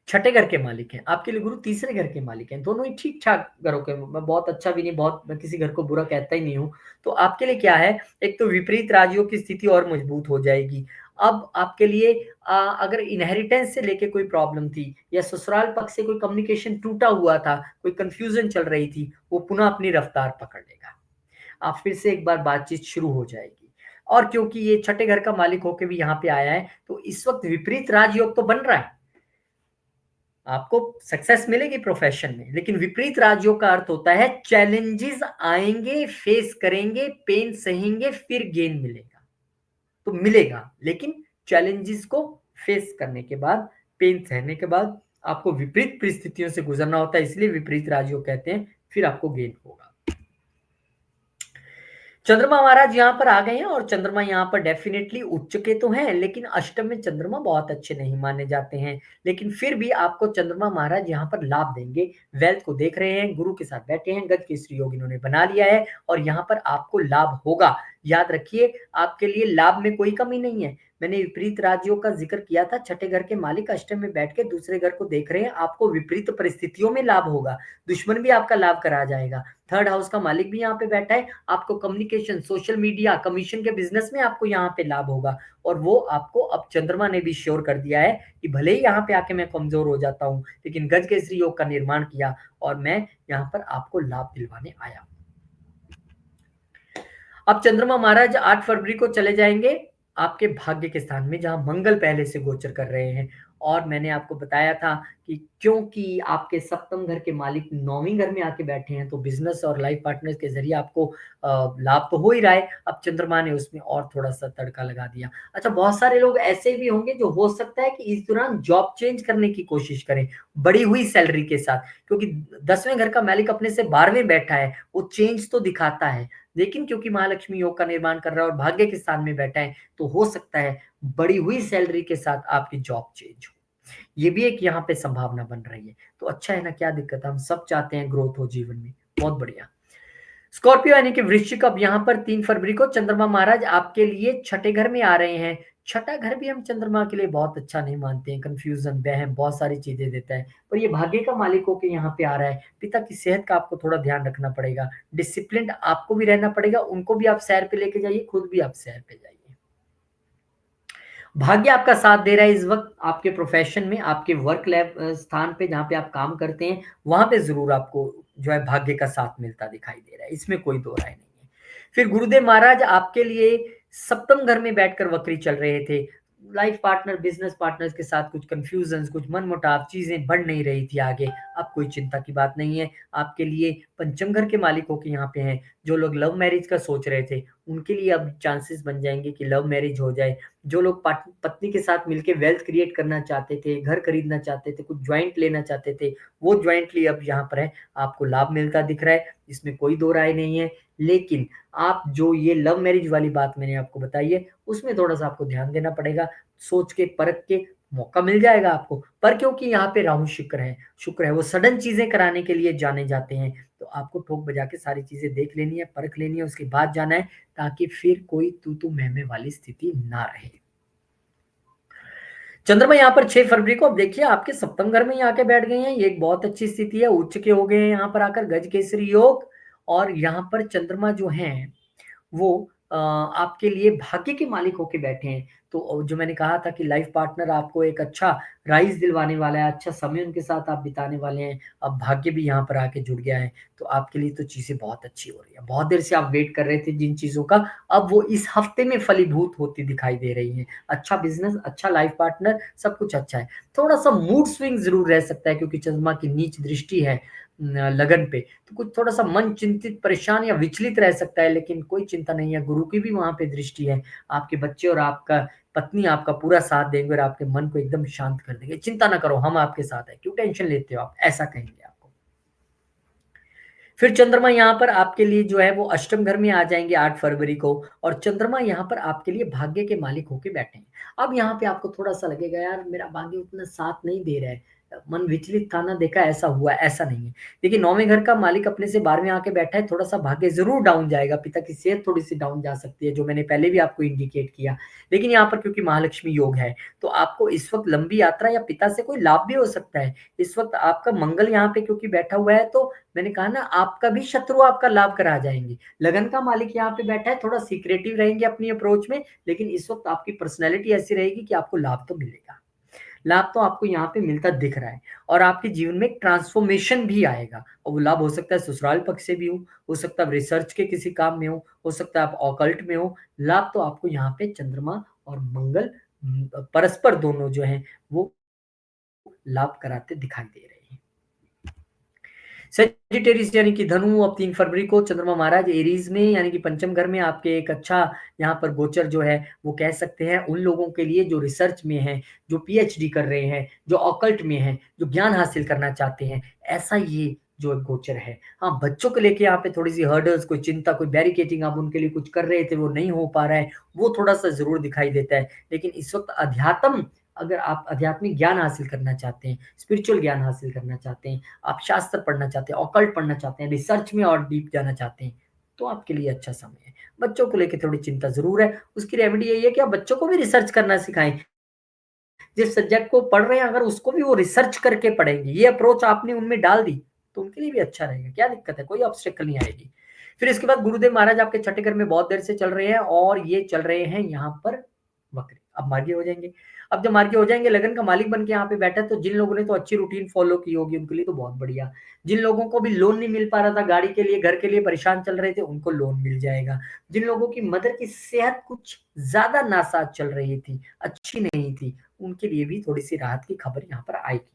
छठे घर के मालिक हैं, आपके लिए गुरु तीसरे घर के मालिक हैं, दोनों ही ठीक-ठाक घरों के। मैं बहुत अच्छा भी नहीं, बहुत मैं किसी घर को बुरा कहता ही नहीं हूँ। तो आपके लिए क्या है, एक तो विपरीत राजियों की स्थिति और मजबूत हो जाएगी। अब आपके लिए अगर इनहेरिटेंस से लेके कोई प्रॉब्लम थी या ससुराल पक्ष से कोई कम्युनिकेशन टूटा हुआ था, कोई कन्फ्यूज़न चल रही थी, वो पुनः अपनी रफ्तार पकड़ लेगा। आप फिर से एक बार बातचीत शुरू हो जाएगी। और क्योंकि ये छठे घर का मालिक होके भी यहाँ पे आया है, तो इस वक़्त विपरीत राजयोग तो बन रहा है। आपको सक्सेस मिलेगी प्रोफेशन में, लेकिन विपरीत राजयोग का अर्थ होता है चैलेंजेस आएँगे, फेस करेंगे, पेन सहेंगे, फिर गेन मिलेगा। तो मिलेगा, लेकिन चैलेंजेस को फेस करने के बाद, पेन सहने के बाद आपको विपरीत परिस्थितियों से गुज़रना होता है, इसलिए विपरीत राजयोग कहते हैं, फिर आपको गेन होगा। चंद्रमा महाराज यहाँ पर आ गए हैं और चंद्रमा यहाँ पर डेफिनेटली उच्च के तो हैं, लेकिन अष्टम में चंद्रमा बहुत अच्छे नहीं माने जाते हैं। लेकिन फिर भी आपको चंद्रमा महाराज यहाँ पर लाभ देंगे। वेल्थ को देख रहे हैं, गुरु के साथ बैठे हैं, गज केसरी योग इन्होंने बना लिया है और यहाँ पर आपको लाभ होगा। याद रखिए, आपके लिए लाभ में कोई कमी नहीं है। मैंने विपरीत राज्यों का जिक्र किया था, छठे घर के मालिक अष्टम में बैठ के दूसरे घर को देख रहे हैं, आपको विपरीत परिस्थितियों में लाभ होगा। दुश्मन भी आपका लाभ करा जाएगा। थर्ड हाउस का मालिक भी यहाँ पे बैठा है, आपको कम्युनिकेशन, सोशल मीडिया, कमीशन के बिज़नेस में आपको यहाँ पे लाभ होगा और वो आपको अब चंद्रमा ने भी श्योर कर दिया है कि भले ही यहाँ पे आके मैं कमज़ोर हो जाता हूँ, लेकिन गज केसरी योग का निर्माण किया और मैं यहाँ पर आपको लाभ दिलवाने आया हूँ। अब चंद्रमा महाराज 8 फरवरी को चले जाएँगे आपके भाग्य के स्थान में, जहाँ मंगल पहले से गोचर कर रहे हैं। और मैंने आपको बताया था कि क्योंकि आपके सप्तम घर के मालिक 9वीं घर में आके बैठे हैं, तो बिज़नेस और लाइफ पार्टनर्स के ज़रिए आपको लाभ तो हो ही रहा है। अब चंद्रमा ने उसमें और थोड़ा-सा तड़का लगा दिया। अच्छा, बहुत सारे लोग ऐसे भी होंगे जो हो सकता है कि इस दौरान जॉब चेंज करने की कोशिश करें, बढ़ी हुई सैलरी के साथ, क्योंकि 10वें घर का मालिक अपने से 12वें बैठा है, वो चेंज तो दिखाता है। लेकिन क्योंकि महालक्ष्मी योग का निर्माण कर रहा है और भाग्य के स्थान में बैठा है, तो हो सकता है बढ़ी हुई सैलरी के साथ आपकी जॉब चेंज हो। ये भी एक यहाँ पे संभावना बन रही है। तो अच्छा है ना, क्या दिक्कत है? हम सब चाहते हैं ग्रोथ हो जीवन में। बहुत बढ़िया। स्कॉर्पियो यानी कि वृश्चिक, अब यहाँ पर 3 फरवरी को चंद्रमा महाराज आपके लिए छठे घर में आ रहे हैं। छठा घर भी हम चंद्रमा के लिए बहुत अच्छा नहीं मानते हैं, कन्फ्यूज़न, वहम, बहुत सारी चीज़ें देता है। पर ये भाग्य का मालिक होके यहाँ पे आ रहा है। पिता की सेहत का आपको थोड़ा ध्यान रखना पड़ेगा। डिसिप्लिन्ड आपको भी रहना पड़ेगा, उनको भी आप सैर पे लेके जाइए, खुद भी आप सैर पे जाइए। भाग्य आपका साथ दे रहा है इस वक़्त आपके प्रोफ़ेशन में, आपके वर्क स्थान पे जहाँ पे आप काम करते हैं, वहाँ पे ज़रूर आपको जो है भाग्य का साथ मिलता दिखाई दे रहा है, इसमें कोई दो राय नहीं है। फिर गुरुदेव महाराज आपके लिए सप्तम घर में बैठकर वक्री चल रहे थे। लाइफ़ पार्टनर, बिज़नेस पार्टनर्स के साथ कुछ कन्फ्यूज़न्स, कुछ मनमुटाव, चीज़ें बढ़ नहीं रही थी आगे, अब कोई चिंता की बात नहीं है। आपके लिए पंचम घर के मालिक होके यहाँ पे हैं, जो लोग लव मैरिज का सोच रहे थे, उनके लिए अब चांसेस बन जाएँगे कि लव मैरिज हो जाए। जो लोग पत्नी के साथ मिलके वेल्थ क्रिएट करना चाहते थे, घर खरीदना चाहते थे, कुछ जॉइंट लेना चाहते थे, वो जॉइंटली अब यहाँ पर है, आपको लाभ मिलता दिख रहा है, इसमें कोई दो राय नहीं है। लेकिन आप जो ये लव मैरिज वाली बात मैंने आपको बताई है, उसमें थोड़ा-सा आपको ध्यान देना पड़ेगा, सोच के, परख के, मौका मिल जाएगा आपको। पर क्योंकि यहाँ पे राहु शुक्र है, वो सडन चीज़ें कराने के लिए जाने जाते हैं, तो आपको ठोक बजा के सारी चीज़ें देख लेनी है, परख लेनी है, उसके बाद जाना है, ताकि फिर कोई तू-तू मैं-मैं वाली स्थिति ना रहे। चंद्रमा यहाँ पर 6 फरवरी को अब देखिए आपके सप्तम घर में ही आके बैठ गए हैं, ये एक बहुत अच्छी स्थिति है, उच्च के हो गए हैं यहाँ पर आकर गज केसरी योग। और यहाँ पर चंद्रमा जो हैं वो आपके लिए भाग्य के मालिक होके बैठे हैं। तो जो मैंने कहा था कि लाइफ पार्टनर आपको एक अच्छा राइज़ दिलवाने वाला है, अच्छा समय उनके साथ आप बिताने वाले हैं। अब भाग्य भी यहाँ पर आके जुड़ गया है, तो आपके लिए तो चीज़ें बहुत अच्छी हो रही हैं। बहुत देर से आप वेट कर रहे थे जिन चीज़ों का, अब वो इस हफ्ते में फलीभूत होती दिखाई दे रही हैं। अच्छा बिज़नेस, अच्छा लाइफ पार्टनर, सब कुछ अच्छा है। थोड़ा-सा मूड स्विंग ज़रूर रह सकता है क्योंकि चंद्रमा की नीच दृष्टि है लगन पे, तो कुछ थोड़ा-सा मन चिंतित, परेशान या विचलित रह सकता है, लेकिन कोई चिंता नहीं है, गुरु की भी वहाँ पे दृष्टि है। आपके बच्चे और आपका पत्नी आपका पूरा साथ देंगे और आपके मन को एकदम शांत कर देंगे। चिंता ना करो, हम आपके साथ हैं, क्यों टेंशन लेते हो आप? ऐसा कहेंगे आपको। फिर चंद्रमा यहाँ पर आपके लिए जो है वो अष्टम घर में आ जाएँगे 8 फरवरी को, और चंद्रमा यहाँ पर आपके लिए भाग्य के मालिक होके बैठे हैं। अब यहाँ पे आपको थोड़ा-सा लगेगा यार मेरा भाग्य उतना साथ नहीं दे रहा है। मन विचलित था ना, देखा ऐसा हुआ, ऐसा नहीं है। देखिए 9वें घर का मालिक अपने से 12वें आके बैठा है, थोड़ा-सा भाग्य ज़रूर डाउन जाएगा, पिता की सेहत थोड़ी-सी डाउन जा सकती है, जो मैंने पहले भी आपको इंडिकेट किया। लेकिन यहाँ पर क्योंकि महालक्ष्मी योग है, तो आपको इस वक़्त लंबी यात्रा या पिता से कोई लाभ भी हो सकता है। इस वक़्त आपका मंगल यहाँ पे क्योंकि बैठा हुआ है, तो मैंने कहा ना आपका भी शत्रु आपका लाभ करा जाएँगे। लगन का मालिक यहाँ पे बैठा है, थोड़ा सीक्रेटिव रहेंगे अपनी अप्रोच में, लेकिन इस वक़्त आपकी पर्सनैलिटी ऐसी रहेगी कि आपको लाभ तो मिलेगा। लाभ तो आपको यहाँ पे मिलता दिख रहा है, और आपके जीवन में एक ट्रांसफ़ॉर्मेशन भी आएगा, और वो लाभ हो सकता है ससुराल पक्ष से भी हो सकता है आप रिसर्च के किसी काम में हो सकता है आप ऑकल्ट में हो। लाभ तो आपको यहाँ पे चंद्रमा और मंगल परस्पर दोनों जो हैं, वो लाभ कराते दिखाई दे रहे हैं। सेजिटेरियस यानी कि धनु अब 3 फरवरी को चंद्रमा महाराज एरीज़ में यानी कि पंचम घर में आपके एक अच्छा यहाँ पर गोचर जो है वो कह सकते हैं उन लोगों के लिए जो रिसर्च में हैं, जो पीएचडी कर रहे हैं, जो ऑकल्ट में हैं, जो ज्ञान हासिल करना चाहते हैं, ऐसा ये जो गोचर है। हाँ, बच्चों को लेके यहाँ पे थोड़ी-सी हर्डल्स, कोई चिंता, कोई बैरिकेडिंग आप उनके लिए कुछ कर रहे थे, वो नहीं हो पा रहा है, वो थोड़ा-सा ज़रूर दिखाई देता है। लेकिन इस वक़्त अध्यात्म, अगर आप आध्यात्मिक ज्ञान हासिल करना चाहते हैं, स्पिरिचुअल ज्ञान हासिल करना चाहते हैं, आप शास्त्र पढ़ना चाहते हैं, ऑकल्ट पढ़ना चाहते हैं, रिसर्च में और डीप जाना चाहते हैं, तो आपके लिए अच्छा समय है। बच्चों को लेके थोड़ी चिंता ज़रूर है, उसकी रेमेडी यही है कि आप बच्चों को भी रिसर्च करना सिखाएँ। जिस सब्जेक्ट को पढ़ रहे हैं अगर उसको भी वो रिसर्च करके पढ़ेंगे, ये अप्रोच आपने उनमें डाल दी, तो उनके लिए भी अच्छा रहेगा, क्या दिक्कत है? कोई ऑब्स्टेकल नहीं आएगी। फिर इसके बाद गुरुदेव महाराज आपके छठे घर में बहुत देर से चल रहे हैं और ये चल रहे हैं यहाँ पर वक्र, अब मार्गी हो जाएँगे। अब जब मार्गी हो जाएँगे, लगन का मालिक बन के यहाँ पे बैठा है, तो जिन लोगों ने तो अच्छी रूटीन फ़ॉलो की होगी, उनके लिए तो बहुत बढ़िया। जिन लोगों को भी लोन नहीं मिल पा रहा था, गाड़ी के लिए, घर के लिए परेशान चल रहे थे, उनको लोन मिल जाएगा। जिन लोगों की मदर की सेहत कुछ ज़्यादा नासाज चल रही थी, अच्छी नहीं थी, उनके लिए भी थोड़ी-सी राहत की खबर यहाँ पर आएगी।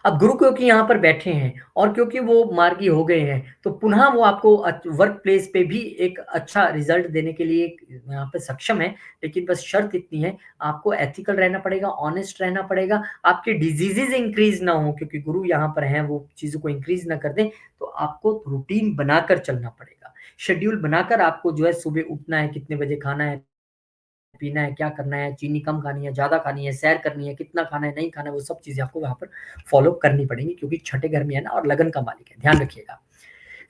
अब गुरु क्योंकि यहाँ पर बैठे हैं और क्योंकि वो मार्गी हो गए हैं, तो पुनः वो आपको वर्क प्लेस पे भी एक अच्छा रिज़ल्ट देने के लिए यहाँ पे सक्षम है। लेकिन बस शर्त इतनी है, आपको एथिकल रहना पड़ेगा, ऑनेस्ट रहना पड़ेगा, आपकी डिज़ीज़ेज़ इंक्रीज़ ना हो क्योंकि गुरु यहाँ पर हैं, वो चीज़ों को इंक्रीज़ ना कर दें, तो आपको रूटीन बनाकर चलना पड़ेगा। शेड्यूल बनाकर आपको जो है सुबह उठना है, कितने बजे खाना है, पीना है, क्या करना है, चीनी कम खानी है, ज़्यादा खानी है, सैर करनी है, कितना खाना है, नहीं खाना है, वो सब चीज़ें आपको वहाँ पर फ़ॉलो करनी पड़ेंगी क्योंकि छठे घर में है ना और लगन का मालिक है, ध्यान रखिएगा।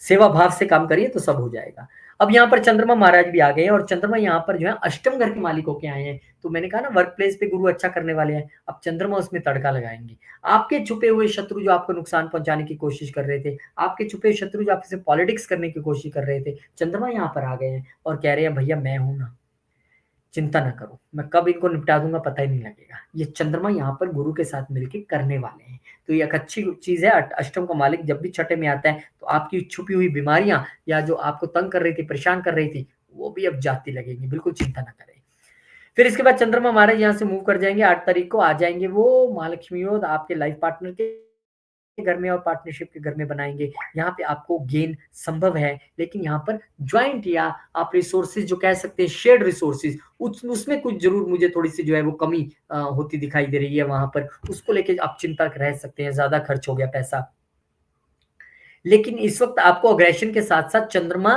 सेवा भाव से काम करिए तो सब हो जाएगा। अब यहाँ पर चंद्रमा महाराज भी आ गए हैं और चंद्रमा यहाँ पर जो है अष्टम घर के मालिक होके आए हैं। तो मैंने कहा ना वर्क प्लेस पे गुरु अच्छा करने वाले हैं, अब चंद्रमा उसमें तड़का लगाएँगे। आपके छुपे हुए शत्रु जो आपको नुकसान पहुँचाने की कोशिश कर रहे थे, आपके छुपे शत्रु जो आपसे पॉलिटिक्स करने की कोशिश कर रहे थे, चंद्रमा यहाँ पर आ गए हैं और कह रहे हैं भैया मैं हूँ ना। चिंता ना करो, मैं कब इनको निपटा दूँगा पता ही नहीं लगेगा। ये चंद्रमा यहाँ पर गुरु के साथ मिलके करने वाले हैं। तो ये एक अच्छी चीज़ है अष्टम का मालिक जब भी छठे में आता है, तो आपकी छुपी हुई बीमारियाँ या जो आपको तंग कर रही थी, परेशान कर रही थी, वो भी अब जाती लगेंगी, बिल्कुल चिंता ना करें। फिर इसके बाद चंद्रमा महाराज यहाँ से मूव कर जाएँगे 8 तारीख को आ जाएँगे वो महालक्ष्मी और आपके लाइफ पार्टनर के घर में और पार्टनरशिप के घर में बनाएँगे, यहाँ पे आपको गेन संभव है, लेकिन यहाँ पर जॉइंट या आप रिसोर्सेज़ जो कह सकते हैं शेयर्ड रिसोर्सेज़ उसमें कुछ ज़रूर मुझे थोड़ी-सी जो है वो कमी होती दिखाई दे रही है वहाँ पर, उसको लेके आप चिंतक रह सकते हैं, ज़्यादा खर्च हो गया पैसा। लेकिन इस वक़्त आपको अग्रेशन के साथ-साथ चंद्रमा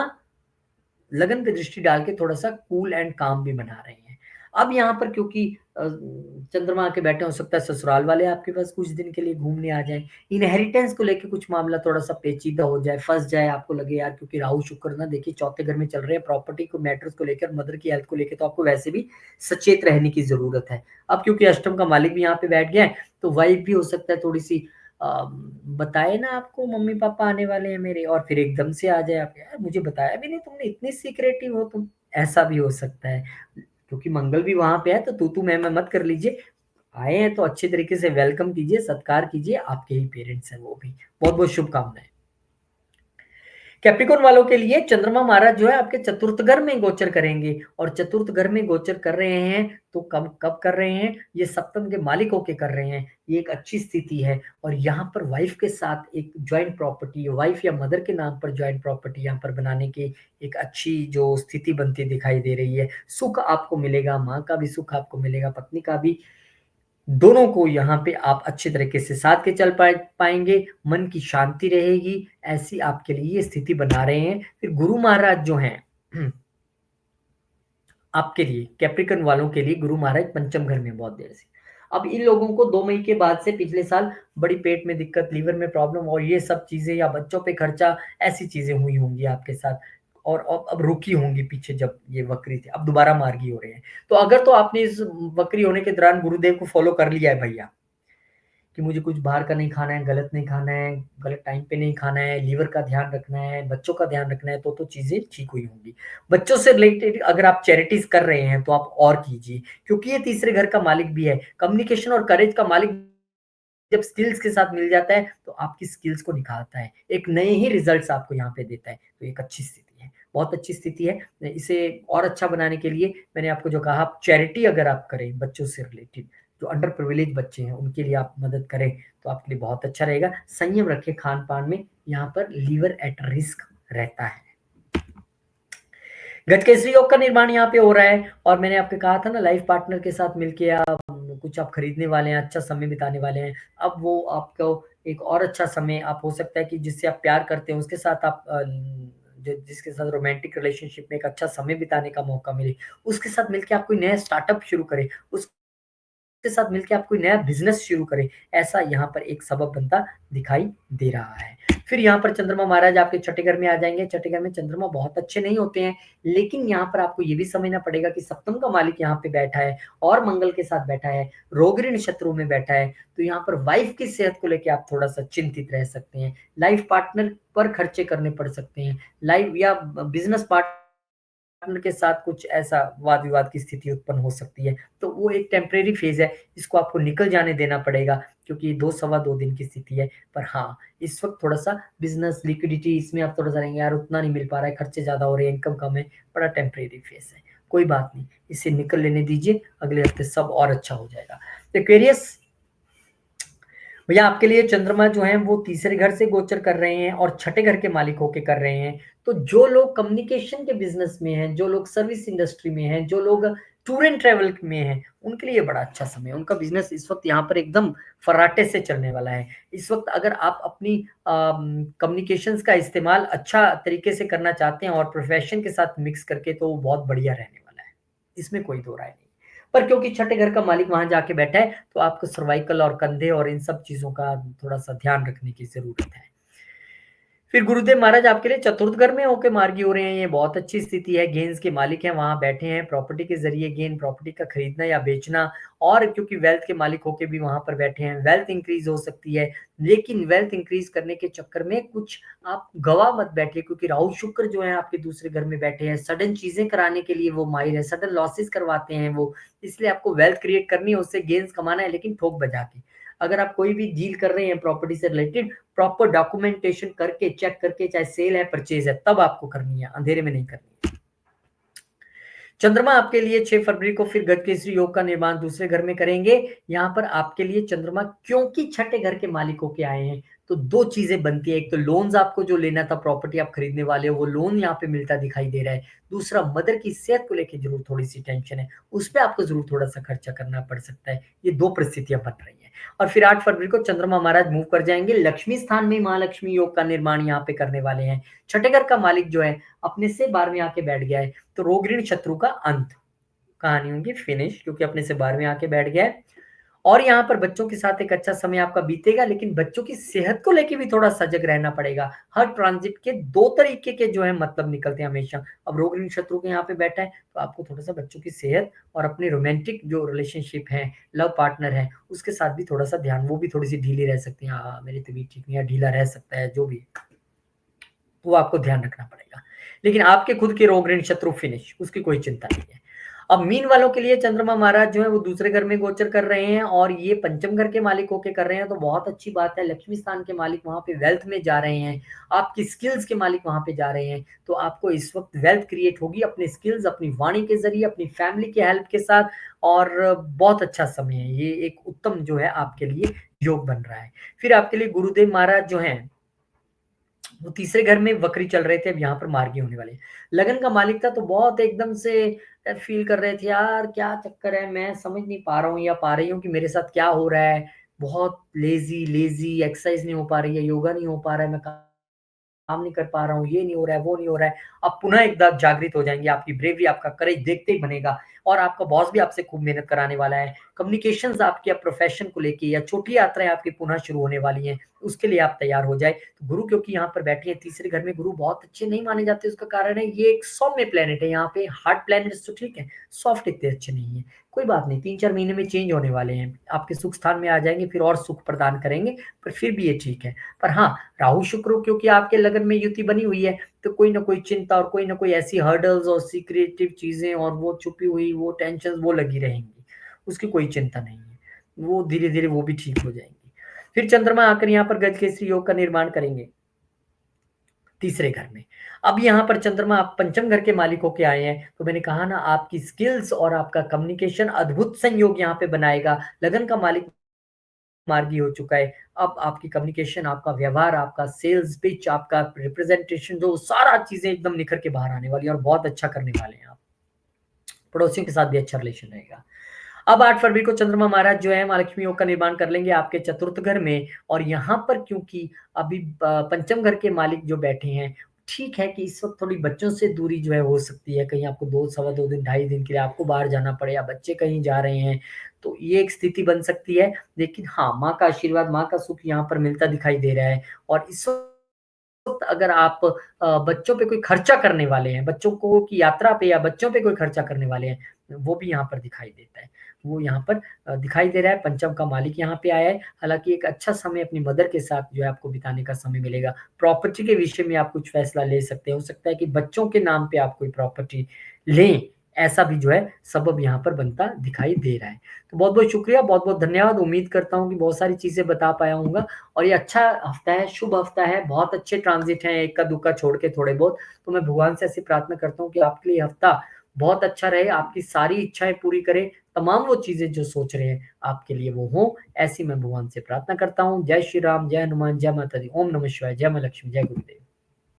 लगन पे दृष्टि डाल के थोड़ा-सा कूल एंड काम भी बना रहे हैं। अब यहाँ पर क्योंकि चंद्रमा आके बैठे हो सकता है ससुराल वाले आपके पास कुछ दिन के लिए घूमने आ जाएँ। इनहेरिटेंस को लेके कुछ मामला थोड़ा-सा पेचीदा हो जाए, फँस जाए, आपको लगे यार क्योंकि राहु, शुक्र ना देखिए चौथे घर में चल रहे हैं, प्रॉपर्टी को मैटर्स को लेकर, मदर की हेल्थ को लेके तो आपको वैसे भी सचेत रहने की ज़रूरत है। अब क्योंकि अष्टम का मालिक भी यहाँ पे बैठ गया है, तो वाइफ भी हो सकता है थोड़ी-सी बताए ना आपको मम्मी-पापा आने वाले हैं मेरे और फिर एकदम से आ जाए आप, यार मुझे बताया भी नहीं तुमने, इतनी सीक्रेटिव हो तुम, ऐसा भी हो सकता है। क्योंकि मंगल भी वहाँ पे है तो तू-तू मैं-मैं मत कर लीजिए। आए हैं तो अच्छे तरीके से वेलकम कीजिए, सत्कार कीजिए, आपके ही पेरेंट्स हैं वो भी। बहुत-बहुत शुभकामनाएँ। कैप्रिकॉर्न वालों के लिए चंद्रमा महाराज जो है आपके चतुर्थ घर में गोचर करेंगे और चतुर्थ घर में गोचर कर रहे हैं तो कब कब कर रहे हैं? ये सप्तम के मालिक होके कर रहे हैं। ये एक अच्छी स्थिति है और यहाँ पर वाइफ के साथ एक जॉइंट प्रॉपर्टी, वाइफ या मदर के नाम पर जॉइंट प्रॉपर्टी यहाँ पर बनाने की एक अच्छी जो स्थिति बनती दिखाई दे रही है। सुख आपको मिलेगा, माँ का भी सुख आपको मिलेगा, पत्नी का भी। दोनों को यहाँ पे आप अच्छे तरीके से साथ के चल पाएँगे, मन की शांति रहेगी, ऐसी आपके लिए ये स्थिति बना रहे हैं। फिर गुरु महाराज जो हैं आपके लिए कैप्रिकॉर्न वालों के लिए गुरु महाराज पंचम घर में बहुत देर से। अब इन लोगों को 2 मई के बाद से पिछले साल बड़ी पेट में दिक्कत, लीवर में प्रॉब्लम और ये सब चीज़ें या बच्चों पे खर्चा, ऐसी चीज़ें हुई होंगी आपके साथ और अब रुकी होंगी पीछे जब ये वक्री थे, अब दोबारा मार्गी हो रहे हैं। तो अगर तो आपने इस वक्री होने के दौरान गुरुदेव को फ़ॉलो कर लिया है भैया कि मुझे कुछ बाहर का नहीं खाना है, गलत नहीं खाना है, गलत टाइम पे नहीं खाना है, लीवर का ध्यान रखना है, बच्चों का ध्यान रखना है, तो चीज़ें ठीक हुई होंगी। बच्चों से रिलेटेड अगर आप चैरिटीज़ कर रहे हैं, तो आप और कीजिए क्योंकि ये तीसरे घर का मालिक भी है। कम्युनिकेशन और करेज का मालिक जब स्किल्स के साथ मिल जाता है, तो आपकी स्किल्स को निखारता है। एक नए ही रिज़ल्ट्स आपको यहाँ पे देता है, तो एक अच्छी स्थिति है। बहुत अच्छी स्थिति है। इसे और अच्छा बनाने के लिए मैंने आपको जो कहा चैरिटी अगर आप करें बच्चों से रिलेटेड, जो अंडर प्रिविलेज बच्चे हैं, उनके लिए आप मदद करें, तो आपके लिए बहुत अच्छा रहेगा। संयम रखें खान-पान में, यहाँ पर लीवर एट रिस्क रहता है। गजकेसरी योग का निर्माण यहाँ पे हो रहा है और मैंने आपको कहा था ना लाइफ पार्टनर के साथ मिलके आप कुछ आप खरीदने वाले हैं, अच्छा समय बिताने वाले हैं। अब वो आपको एक और अच्छा समय आप हो सकता है कि जिससे आप प्यार करते हैं उसके साथ आप जिसके साथ रोमांटिक रिलेशनशिप में एक अच्छा समय बिताने का मौका मिले, उसके साथ मिलके आप कोई नया स्टार्टअप शुरू करें, उसके साथ मिलके आप कोई नया बिज़नेस शुरू करें, ऐसा यहाँ पर एक सबब बनता दिखाई दे रहा है। फिर यहाँ पर चंद्रमा महाराज आपके छठे घर में आ जाएँगे, छठे घर में चंद्रमा बहुत अच्छे नहीं होते हैं, लेकिन यहाँ पर आपको ये भी समझना पड़ेगा कि सप्तम का मालिक यहाँ पे बैठा है और मंगल के साथ बैठा है, रोग ऋण शत्रु में बैठा है, तो यहाँ पर वाइफ की सेहत को लेके आप थोड़ा-सा चिंतित रह सकते हैं। लाइफ पार्टनर पर खर्चे करने पड़ सकते हैं, लाइफ या बिज़नेस पार्टनर के साथ कुछ ऐसा वाद-विवाद की स्थिति उत्पन्न हो सकती है, तो वो एक टेम्परेरी फेज़ है, इसको आपको निकल जाने देना पड़ेगा क्योंकि 2 सवा 2 दिन की स्थिति है। पर हाँ, इस वक़्त थोड़ा-सा बिज़नेस लिक्विडिटी इसमें आप थोड़ा-सा रहेंगे, यार उतना नहीं मिल पा रहा है, खर्चे ज़्यादा हो रहे हैं, इनकम कम है, बड़ा टेम्परेरी फेज़ है। कोई बात नहीं, इसे निकल लेने दीजिए, अगले हफ्ते सब और अच्छा हो जाएगा। एक्वेरियस भैया आपके लिए चंद्रमा जो है वो तीसरे घर से गोचर कर रहे हैं और छठे घर के मालिक होके कर रहे हैं। तो जो लोग कम्युनिकेशन के बिज़नेस में हैं, जो लोग सर्विस इंडस्ट्री में हैं, जो लोग टूर एंड ट्रैवल में हैं, उनके लिए बड़ा अच्छा समय है। उनका बिज़नेस इस वक़्त यहाँ पर एकदम फर्राटे से चलने वाला है। इस वक़्त अगर आप अपनी कम्युनिकेशंस का इस्तेमाल अच्छा तरीके से करना चाहते हैं और प्रोफ़ेशन के साथ मिक्स करके तो वो बहुत बढ़िया रहने वाला है। इसमें कोई दो राय नहीं। पर क्योंकि छठे घर का मालिक वहाँ जाके बैठा है, तो आपको सर्वाइकल और कंधे और इन सब चीज़ों का थोड़ा-सा ध्यान रखने की ज़रूरत है। फिर गुरुदेव महाराज आपके लिए चतुर्थ घर में होके मार्गी हो रहे हैं, ये बहुत अच्छी स्थिति है, गेन्स के मालिक हैं, वहाँ बैठे हैं, प्रॉपर्टी के ज़रिए गेन, प्रॉपर्टी का खरीदना या बेचना और क्योंकि वेल्थ के मालिक होके भी वहाँ पर बैठे हैं, वेल्थ इंक्रीज़ हो सकती है। लेकिन वेल्थ इंक्रीज़ करने के चक्कर में कुछ आप गँवा मत बैठिए क्योंकि राहु, शुक्र जो है आपके दूसरे घर में बैठे हैं, सडन चीज़ें कराने के लिए वो माहिर है, सडन लॉसेस करवाते हैं वो, इसलिए आपको वेल्थ क्रिएट करनी है, उससे गेन्स कमाना है लेकिन ठोक बजा के। अगर आप कोई भी डील कर रहे हैं प्रॉपर्टी से रिलेटेड प्रॉपर डॉक्यूमेंटेशन करके, चेक करके, चाहे सेल है, परचेज़ है, तब आपको करनी है, अंधेरे में नहीं करनी है। चंद्रमा आपके लिए 6 फरवरी को फिर गजकेसरी योग का निर्माण दूसरे घर में करेंगे। यहाँ पर आपके लिए चंद्रमा क्योंकि छठे घर के मालिक होके आए हैं, तो 2 चीज़ें बनती है, एक तो लोन्स आपको जो लेना था, प्रॉपर्टी आप खरीदने वाले हो, वो लोन यहाँ पे मिलता दिखाई दे रहा है। दूसरा मदर की सेहत को लेके ज़रूर थोड़ी-सी टेंशन है, उस पे आपको ज़रूर थोड़ा-सा खर्चा करना पड़ सकता है। ये 2 परिस्थितियाँ बन रही हैं। और फिर 8 फरवरी को चंद्रमा महाराज मूव कर जाएँगे, लक्ष्मी स्थान में महालक्ष्मी योग का निर्माण यहाँ पे करने वाले हैं। छठे घर का मालिक जो है, अपने से 12वें आके बैठ गया है, तो रोग ऋण शत्रु का अंत। कहानी होगी फिनिश, क्योंकि अपने से 12वें आके बैठ गया है। और यहाँ पर बच्चों के साथ एक अच्छा समय आपका बीतेगा, लेकिन बच्चों की सेहत को लेके भी थोड़ा सजग रहना पड़ेगा। हर ट्रांजिट के 2 तरीके के जो है मतलब निकलते हैं हमेशा। अब रोग ऋण शत्रु के यहाँ पे बैठा है, तो आपको थोड़ा-सा बच्चों की सेहत और अपनी रोमांटिक जो रिलेशनशिप है, लव पार्टनर है, उसके साथ भी थोड़ा-सा ध्यान, वो भी थोड़ी-सी ढीली रह सकती है। हाँ, मेरी तबीयत ठीक नहीं है, ढीला रह सकता है, जो भी। वो आपको ध्यान रखना पड़ेगा। लेकिन आपके खुद के रोग ऋण शत्रु फिनिश, उसकी कोई चिंता नहीं है। अब मीन वालों के लिए चंद्रमा महाराज जो है वो दूसरे घर में गोचर कर रहे हैं और ये पंचम घर के मालिक होके कर रहे हैं, तो बहुत अच्छी बात है। लक्ष्मी स्थान के मालिक वहां पे वेल्थ में जा रहे हैं, आपकी स्किल्स के मालिक वहां पे जा रहे हैं, तो आपको इस वक्त वेल्थ क्रिएट होगी अपने स्किल्स, अपनी वाणी के जरिए, अपनी फैमिली के हेल्प के साथ। और बहुत अच्छा समय है ये, एक उत्तम जो है आपके लिए योग बन रहा है। फिर आपके लिए गुरुदेव महाराज जो है वो तीसरे घर में वक्री चल रहे थे, अब यहाँ पर मार्गी होने वाले हैं। लगन का मालिक था, तो बहुत एकदम से फील कर रहे थे, यार क्या चक्कर है, मैं समझ नहीं पा रहा हूँ या पा रही हूँ कि मेरे साथ क्या हो रहा है। बहुत लेजी लेजी, एक्सरसाइज नहीं हो पा रही है, योगा नहीं हो पा रहा है, मैं काम नहीं कर पा रहा हूँ, ये नहीं हो रहा है, वो नहीं हो रहा है। आप पुनः एकदम जागृत हो जाएँगे, आपकी ब्रेवरी, आपका करेज देखते ही बनेगा और आपका बॉस भी आपसे खूब मेहनत कराने वाला है। कम्युनिकेशंस आपके अब प्रोफ़ेशन को लेके या छोटी यात्राएँ आपकी पुनः शुरू होने वाली हैं, उसके लिए आप तैयार हो जाएँ। तो गुरु क्योंकि यहाँ पर बैठे हैं तीसरे घर में, गुरु बहुत अच्छे नहीं माने जाते, उसका कारण है ये एक सौम्य प्लैनेट है, यहाँ पे हार्ड प्लैनेट्स तो ठीक है, सॉफ्ट इतने अच्छे नहीं है। कोई बात नहीं, 3-4 महीने में चेंज होने वाले हैं, आपके सुख स्थान में आ जाएँगे, फिर और सुख प्रदान करेंगे, पर फिर भी ये ठीक है। पर हाँ, राहु शुक्र क्योंकि आपके लगन में युति बनी हुई है, तो कोई ना कोई चिंता और कोई ना कोई ऐसी हर्डल्स और सीक्रेटिव चीजें और वो छुपी हुई वो टेंशन वो लगी रहेंगी, उसकी कोई चिंता नहीं है, वो धीरे धीरे वो भी ठीक हो जाएंगी। फिर चंद्रमा आकर यहाँ पर गज केसरी योग का निर्माण करेंगे तीसरे घर में। अब यहाँ पर चंद्रमा आप पंचम घर के मालिक होके आए हैं, तो मैंने कहा ना आपकी स्किल्स और आपका कम्युनिकेशन अद्भुत संयोग यहाँ पे बनाएगा। लगन का मालिक मार्गी हो चुका है। अब आपकी कम्युनिकेशन, आपका व्यवहार, आपका सेल्स पिच, आपका रिप्रेजेंटेशन, जो सारा चीज़ें एकदम निखर के बाहर आने वाली है और बहुत अच्छा करने वाले हैं आप। पड़ोसियों के साथ भी अच्छा रिलेशन रहेगा। अब 8 फरवरी को चंद्रमा महाराज जो है महालक्ष्मी योग का निर्माण कर लेंगे आपके चतुर्थ घर में, और यहाँ पर क्योंकि अभी पंचम घर के मालिक जो बैठे हैं, ठीक है कि इस वक़्त थोड़ी बच्चों से दूरी जो है हो सकती है, कहीं आपको 2 सवा 2 दिन, ढाई दिन के लिए आपको बाहर जाना पड़े या बच्चे कहीं जा रहे हैं, तो ये एक स्थिति बन सकती है। लेकिन हाँ, माँ का आशीर्वाद, माँ का सुख यहाँ पर मिलता दिखाई दे रहा है। और इस वक़्त अगर आप बच्चों पे कोई खर्चा करने वाले हैं, बच्चों को की यात्रा पे या बच्चों पे कोई खर्चा करने वाले हैं, वो भी यहाँ पर दिखाई देता है। वो यहाँ पर दिखाई दे रहा है, पंचम का मालिक यहाँ पे आया है। हालाँकि एक अच्छा समय अपनी मदर के साथ जो है आपको बिताने का समय मिलेगा। प्रॉपर्टी के विषय में आप कुछ फैसला ले सकते हैं। हो सकता है कि बच्चों के नाम पे आप कोई प्रॉपर्टी लें, ऐसा भी जो है सबब यहाँ पर बनता दिखाई दे रहा है। तो बहुत-बहुत शुक्रिया, बहुत-बहुत धन्यवाद। उम्मीद करता हूँ कि बहुत सारी चीज़ें बता पाया हूँगा और ये अच्छा हफ्ता है, शुभ हफ्ता है, बहुत अच्छे ट्रांज़िट हैं, इक्का-दुक्का छोड़ के थोड़े बहुत। तो मैं भगवान से ऐसी प्रार्थना करता हूँ कि आपके लिए हफ्ता बहुत अच्छा रहे, आपकी सारी इच्छाएँ पूरी करे, तमाम वो चीज़ें जो सोच रहे हैं आपके लिए वो हों, ऐसी मैं भगवान से प्रार्थना करता हूँ। जय श्री राम, जय हनुमान, जय माता दी। ओम नमः शिवाय, जय माँ लक्ष्मी, जय गुरुदेव।